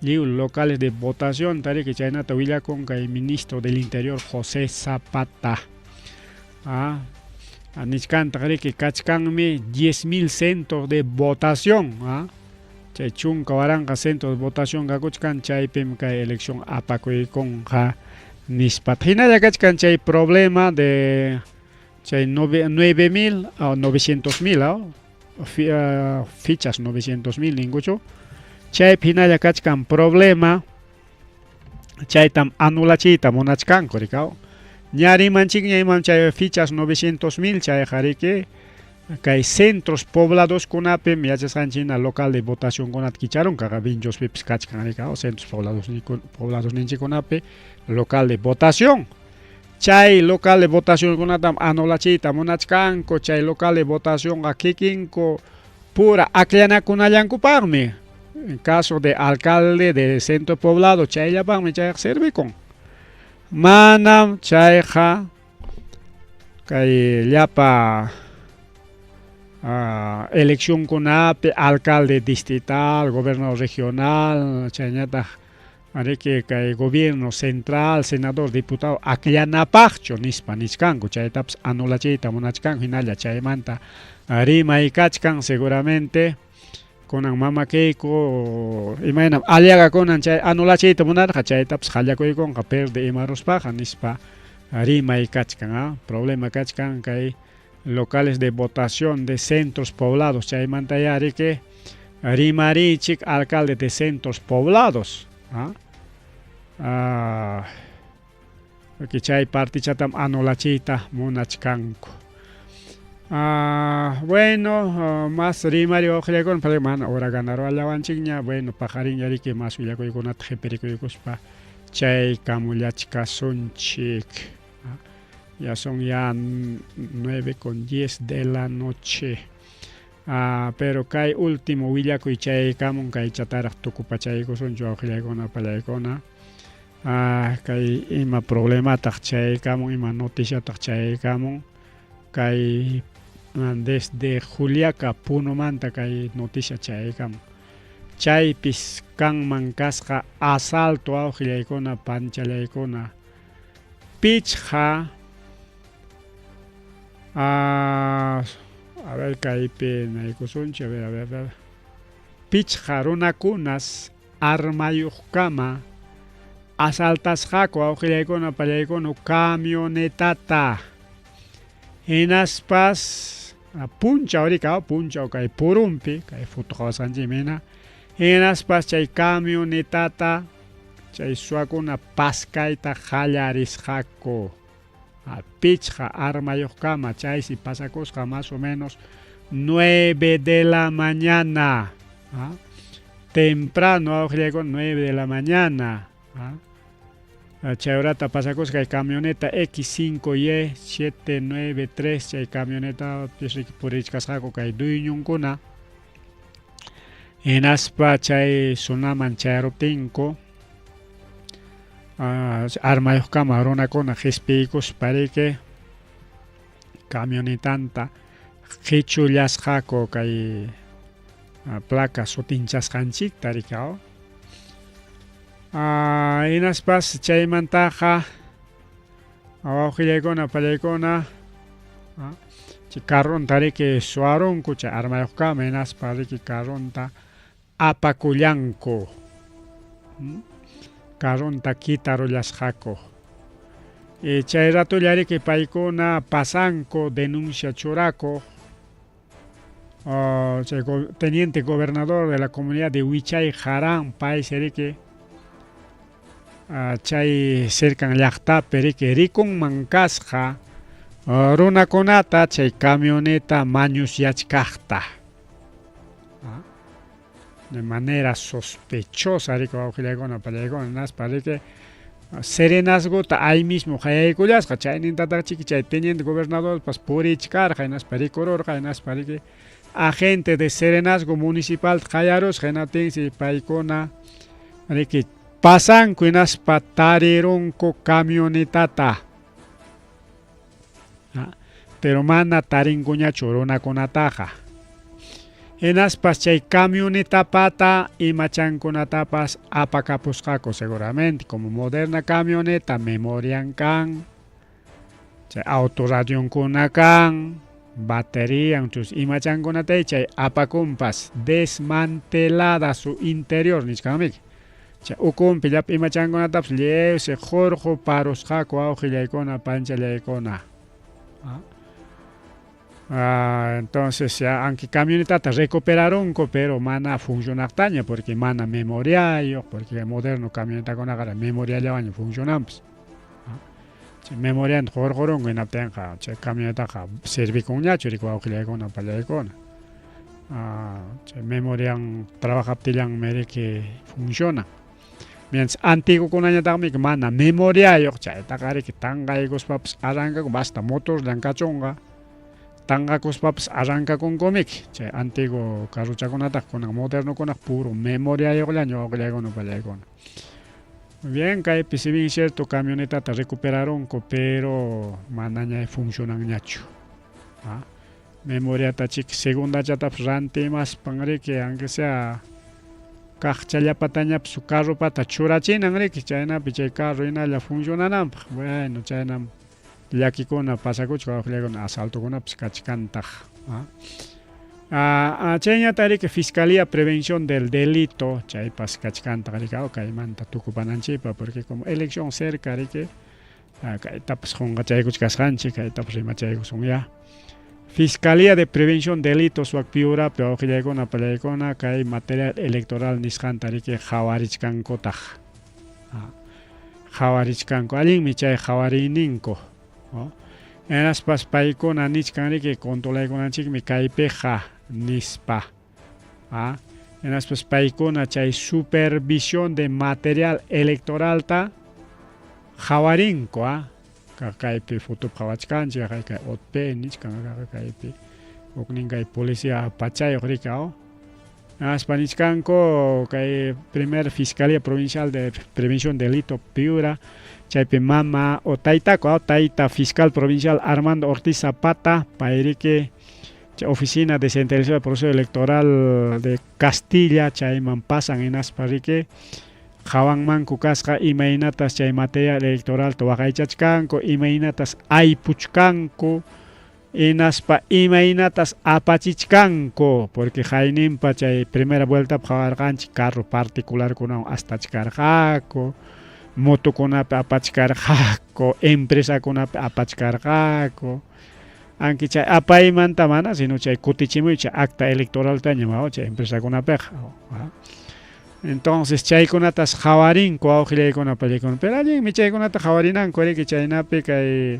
Speaker 1: locales de votación, tal que Chaynata Willakon kay ministro del Interior José Zapata. Nichkanta que kachkanmi 10,000 centros de votación. Chay chunka waranga centros de votación gakuchkan chaypim kay elección apakuykun nispat. Hinalla kachkan chay problema de chay 9,000 o 900,000 fichas 900,000 ningucho. Chay pinalla kachkan problema chaytam anulachita monachkanko rikao ñarimanchik ñayman chay fichas 900,000 chay jarike kay centros poblados kunapim yachasqanchina local de votación kunata kicharon kaqa vinchospipis kachkan rikao centros poblados ninchikunapi local de votación chay local de votación kunatam anulachita monachkanko chay local de votación kikinko pura akllanakunallankupaqmi. En caso de alcalde de centro poblado, chaylla me chay servicon. Manam chayja kay llapa elección kunapi alcalde distrital, gobernador regional, chayñata ariki kay gobierno central, senador, diputado, akllanapacho nispa nichkanku, chaytapas anulachita monachkanku hinalla chaymanta rimay kachkan seguramente. Konan mama keiko imaynam aliaga konan chay anulachita munarqa chaytapas qallakuykunqa perde imaruspaqa nispa rimay kachkan problema kachkan kay locales de votación de centros poblados chaymanta yariki rimarichik alcalde de centros poblados que chay partichatam anulachita munachkanku. Bueno, más rimario ojelecon, pero man, ahora ganaron a la vanchigna, bueno, pajarín yari que más huya con atjepericos chay camulachka son chic. Ya son ya 9:10 de la noche. Pero kay último huya que chay camun kay chatarak tucupa chay son yo ojelecon a palecona. Kay ima problema tak chay camun ima noticia tak chay camun. Kay desde Juliaca Punumanta kay noticia chaykam chaypis kanman kasqa asalto awqillaykuna panchallaykuna pichqa a ver kaypi naykusunchi a ver pichqa runakunas armayuqkama asaltasqaku awqillaykuna pallaykuna camionetata hinaspas punchaw rika punchaw kay purumpi kay futuqawasqanchik mina hinaspas chay camionetata chay suwakuna paskayta qallarisqaku pichqa armayuqkama chaysi pasakusqa más o menos 9 de la mañana temprano awqillaykuna 9 de la mañana chay horata pasakusqa kay camioneta X5Y 793 chay camioneta purichkasqaku kay dueñunkuna hinaspa chay sunaman chayruptinku armayuqkama runakuna qhispiykuspariki camionetanta qichullasqaku kay placa sutinchasqanchikta rikaw hinaspas chaymantaqa wawqillaykuna pallaykuna chay carronta riki suwarunku chay armayuqkama hinaspa riki carronta apakullanku carronta quitarullasqaku chay ratulla riki paykuna pasanku denuncia churaku chay teniente gobernador de la comunidad de Huichay Jarán paisi riki chay cercan llaqtapi riki rikunman kasqa runakunata chay camioneta mañusyachkaqta de manera sospechosa riki wawqillaykuna pallaykuna naspa riki serenazgota ahí mismo hayaykullasqa chaynintata chay teniente gobernador pas purichkarqa naspa rikururqa naspa riki agente de serenazgo municipal qayarusqa hinatinsi paykuna riki pasanku hinaspa tarirunku camionetata pero mana tarinkuñachu runakunataqa hinaspas chay camionetapata imachankunatapas apakapusqaku seguramente como moderna camioneta memorian kan chay autorradionkuna kan batería imachankunatay chay apakunpas desmantelada su interior nishkanmiki chay ukunpi llapi imachankunatapas llewsi qurqu parusqaku awqillaykuna panchallaykuna entonces aunque camionetata recuperaronku pero mana funcionaqtaña porque mana memoriayo porque moderno camionetakunaqa memoriallawaña funcionanpas chay memorianta qurqurunku hinaptinqa chay camionetaqa servikunñachu riki wawqillaykuna pallaykuna chay memorian trabajaptillanmi riki funcionan mientras antiguokunañataqmi mana memoriayoq chaytaqa riki tanqaykuspapas arrankaku basta motorllan kachunqa tanqakuspapas arrankakunkumiki chay antiguo carruchakunataqa kunan modernokunaqa puro memoriayoqllaña wawqillaykuna pallaykuna bien kaypi si bien cierto camionetata recuperaronku pero manaña funcionanñachu memoriata chik segundachatapas rantimaspan riki aunque sea kaqchallapatañapas su carropata churachinan riki chaynapi chay carro hinalla funcionananpaq bueno chaynam llakikuna pasakuchka wawqillaykuna asaltokunapas kachkantaq chayñata riki Fiscalía Prevención del Delito chaypas kachkantaq riki kaymanta tukupananchikpa porque como elección cerca riki kaytapas qunqachaykuchkasqanchik kaytapas rimachaykusun ya Fiscalía de Prevención de Delitos wakpiurapi wawqillaykuna pallaykuna kay material electoral nisqanta riki qhawarichkankutaq qhawarichkanku allinmi chay qhawarininku hinaspas paykuna nichkan riki controlaykunanchikmi kaypiqa nispa hinaspas paykuna chay supervisión de material electoralta qhawarinku kaypi futupi qhawachkanchik kay OTP nichkan kaypi uknin kay policía pachayoq riki hinaspa nichkanku kay primer Fiscalía Provincial de Prevención de Delito Piura chaypi mama o taytaku tayta fiscal provincial Armando Ortiz Zapata pay riki oficina descentralizada del proceso electoral de Castilla chayman pasan inasparike jawanman kukasqa imaynatas chay material electoral waqaychachkanku imaynatas aypuchkanku inaspa imaynatas apachichkanku porque hayninpa chay primera vuelta qawarqanchik carro particular kunawan astachkarqaku motokunapi apachkarqaku empresakunapi apachkarqaku anki chay apaymanta mana sino chay kutichimuy chay acta electoral ñamawa chay empresakunapiqa entonces chaykunatas qawarinku awqillaykunapi pero allinmi chaykunata qawarinanku riki chaynapi kay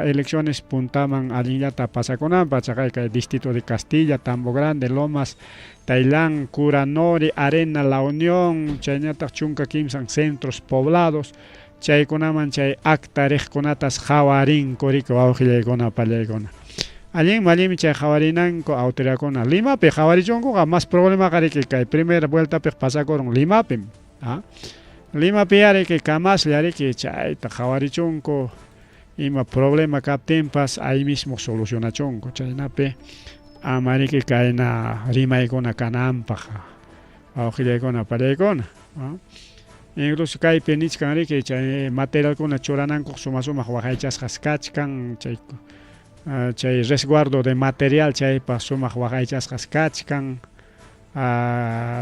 Speaker 1: elecciones puntaman allinllata pasakunanpaq kay distrito de Castilla, Tambo Grande, Lomas, Tailán, Curanori, Arena, La Unión, chayñataq chunka kimsan centros poblados chaykunaman chay acta riqkunatas qawarinku riki awqillaykunapa pallaykuna allinmi chay qawarinanku autoridadkuna Limapi qawarichunkuqa más problema riki kay primera vueltapi pasakurun Limapi Limapi riki kamaslla riki chayta qawarichunku ima problema kaptinpas ahí mismo solucionachunku chaynapi ama riki kayna rimaykuna kananpaq awqillaykuna pallaykuna incluso kaypi nichkan riki chay materialkuna churananku sumaq waqaychasqas kachkan chay resguardo de material chaypa sumaq waqaychasqas kachkan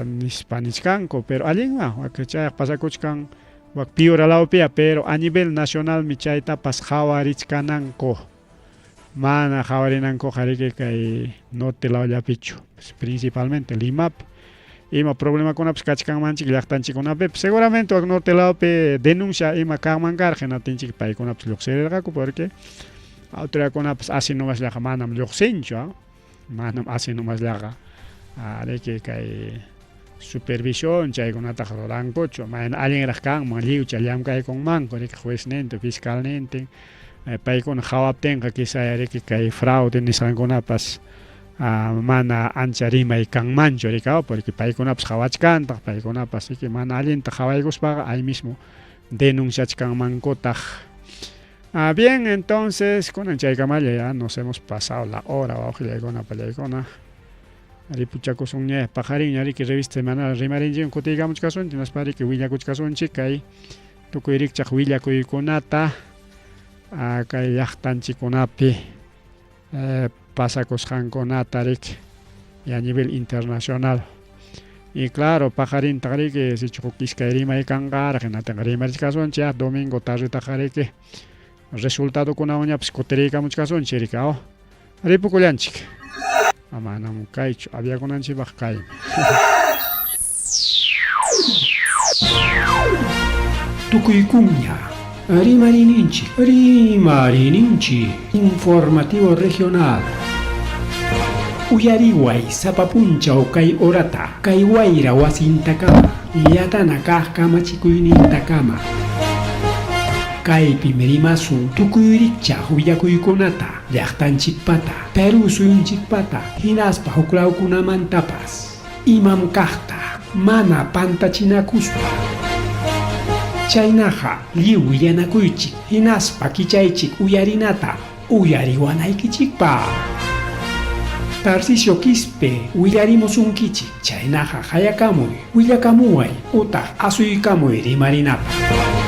Speaker 1: nispa nichkanku pero allinma chayaq pasakuchkan Piura laupia, pero a nivel nacional mi chaytapas qawarichkananku mana qawarinanku qariki kay norte lawllapichu principalmente Limapi ima problemakunapas kachkanmanchik llaqtanchikkunapi seguramente wak norte lawpi denuncia ima kanman karqa natinchik paykunapas lluqsirirqaku porque autoridadkunapas así nomasllaqa manam lluqsinchu manam así nomasllaqa riki kay supervisión chaykunata rurankuchu mayna allinraq kanman liwcha llamkaykunmanku riki juezninte fiscalninte paykuna qhawaptinqa quizá riki kay fraude nisqankunapas mana ancha rimay kanmanchu riki porque paykunapas qhawachkantaq paykunapas riki mana allinta qhawaykuspaqa ahí mismo denunciachkanmankutaq bien entonces kunan chaykamalla ya nos hemos pasado la hora wawqillaykuna pallaykuna ripuchakusunña pajarinña riki revista semanal rimarinchik kutiykamuchkasunchik naspa riki willakuchkasunchik kay tukuy rikchaq willakuykunata kay llaqtanchikkunapi pasakusqankunata riki y a nivel internacional y claro pajarintaq riki sichuq iskay rimay kanqaraq hinatinqa rimarichkasunchik domingo tarritaqa riki resultadokunawanñapis kutiriykamuchkasunchik riki ripukullanchik manam kaychu aviakunanchikpaq kaymi
Speaker 3: Tukuykuña Rimarininchi Informativo Regional Uyariway sapapunchaw kay orata kay wayra wasintakama yatana kaq kamachikuynintakama kaypi mirimasun tukuyrikchaq willakuykunata llaqtanchikpata Perú suyunchikpata hinaspa huklawkunamantapas imam kaqta mana pantachinakuspa chaynaqa lliw willanakuychik hinaspa kichaychik uyarinata uyariwanaykichikpa Tarcisio Quispe willarimusunkichik chaynaqa hayakamuy willakamuway utaq asuykamuy rimarinata